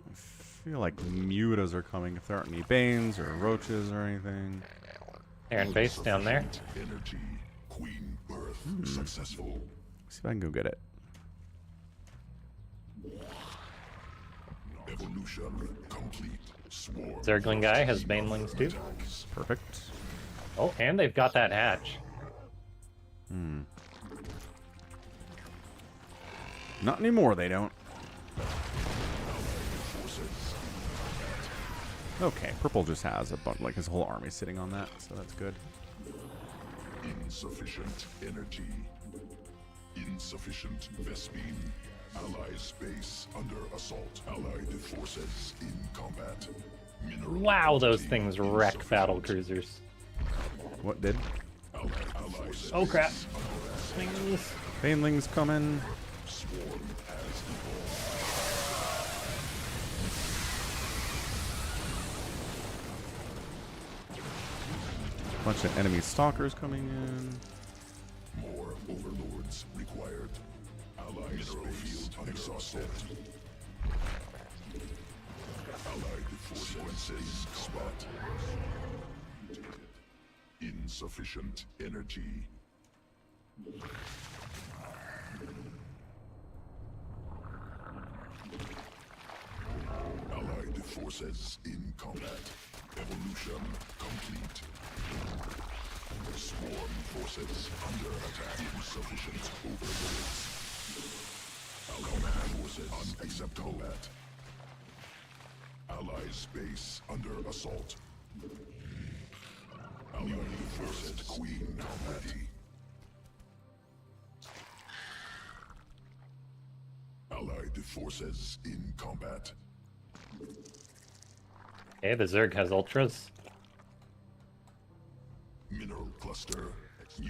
I feel like mutas are coming if there aren't any banes or roaches or anything. Aaron base down there. Energy. Queen birth. Successful. See if I can go get it. Evolution complete. Swarm. Zergling guy has banelings too. attacks. Perfect. Oh, and they've got that hatch. Not anymore, they don't. Forces. Okay, purple just has a bunch, like his whole army sitting on that, so that's good. Insufficient energy. Insufficient Vespine. Allies base under assault. Allied forces in combat. Mineral Wow, those quantity things wreck insufficient. battle cruisers. What did? Allies Oh crap. base under assault. Things. Banelings coming. Swarm has evolved. Bunch of enemy stalkers coming in. More overlords required. Allied space unexhausted. Allied forces spot. Insufficient energy. Allied forces in combat. Evolution complete. Swarm forces under attack. Insufficient overlords. Allied forces unacceptable. Combat. Allies base under assault. Allied forces queen combat. Allied forces in combat. Okay, the Zerg has ultras. Mineral cluster.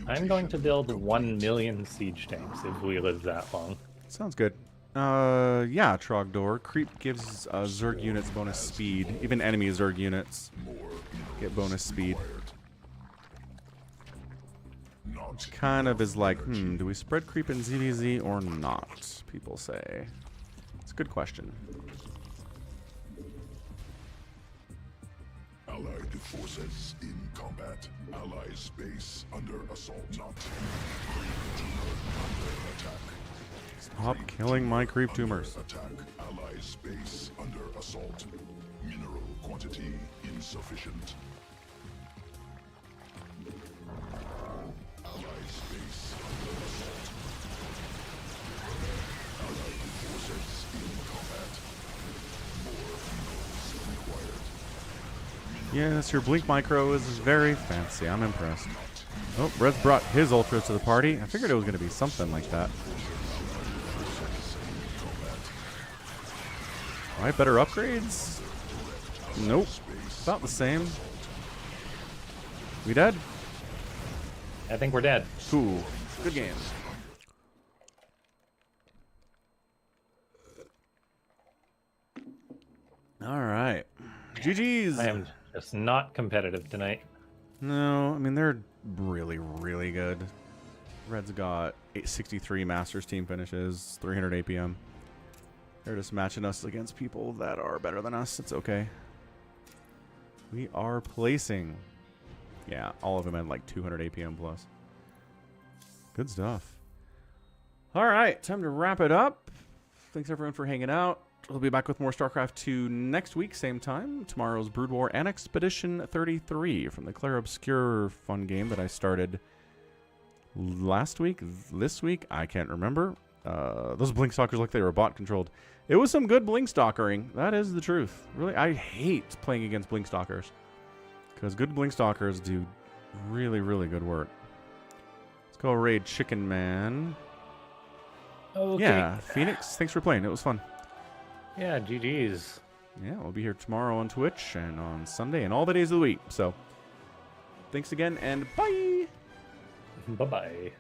I'm going to Mutation build complete. 1 million siege tanks if we live that long. Sounds good. Yeah, Trogdor. Creep gives Zerg units bonus speed. Even enemy Zerg units More minerals get bonus speed. required. Not Kind of is like, do we spread creep in ZVZ or not? People say. It's a good question. Allied forces in combat. Allies base under assault. Not under attack. Stop killing my creep tumors. Attack ally space under assault. Mineral quantity insufficient. Ally space under assault. Allied forces in combat. More minerals required. Yes, your Blink Micro is very fancy. I'm impressed. Oh, Red's brought his Ultra to the party. I figured it was going to be something like that. Alright, better upgrades? Nope. About the same. We dead? I think we're dead. Cool. Good game. Alright. GG's! I am just not competitive tonight. No, I mean, they're really, really good. Red's got 863 Masters team finishes, 300 APM. They're just matching us against people that are better than us. It's okay. We are placing. Yeah, all of them at like 200 APM plus. Good stuff. All right, time to wrap it up. Thanks everyone for hanging out. We'll be back with more StarCraft 2 next week, same time. Tomorrow's Brood War and Expedition 33 from the Claire Obscure fun game that I started last week, this week, I can't remember. Those Blink Stalkers look like they were bot controlled. It was some good Blink Stalkering. That is the truth. Really, I hate playing against Blink Stalkers because good Blink Stalkers do really, really good work. Let's go raid Chicken Man. Okay. Yeah, Fenix, thanks for playing. It was fun. Yeah, GG's. Yeah, we'll be here tomorrow on Twitch and on Sunday and all the days of the week. So, thanks again and bye. Bye-bye.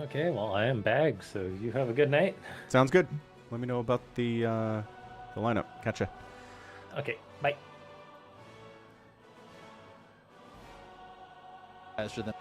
Okay, well, I am bagged, so you have a good night. Sounds good. Let me know about the lineup. Catcha. Okay, bye. Faster than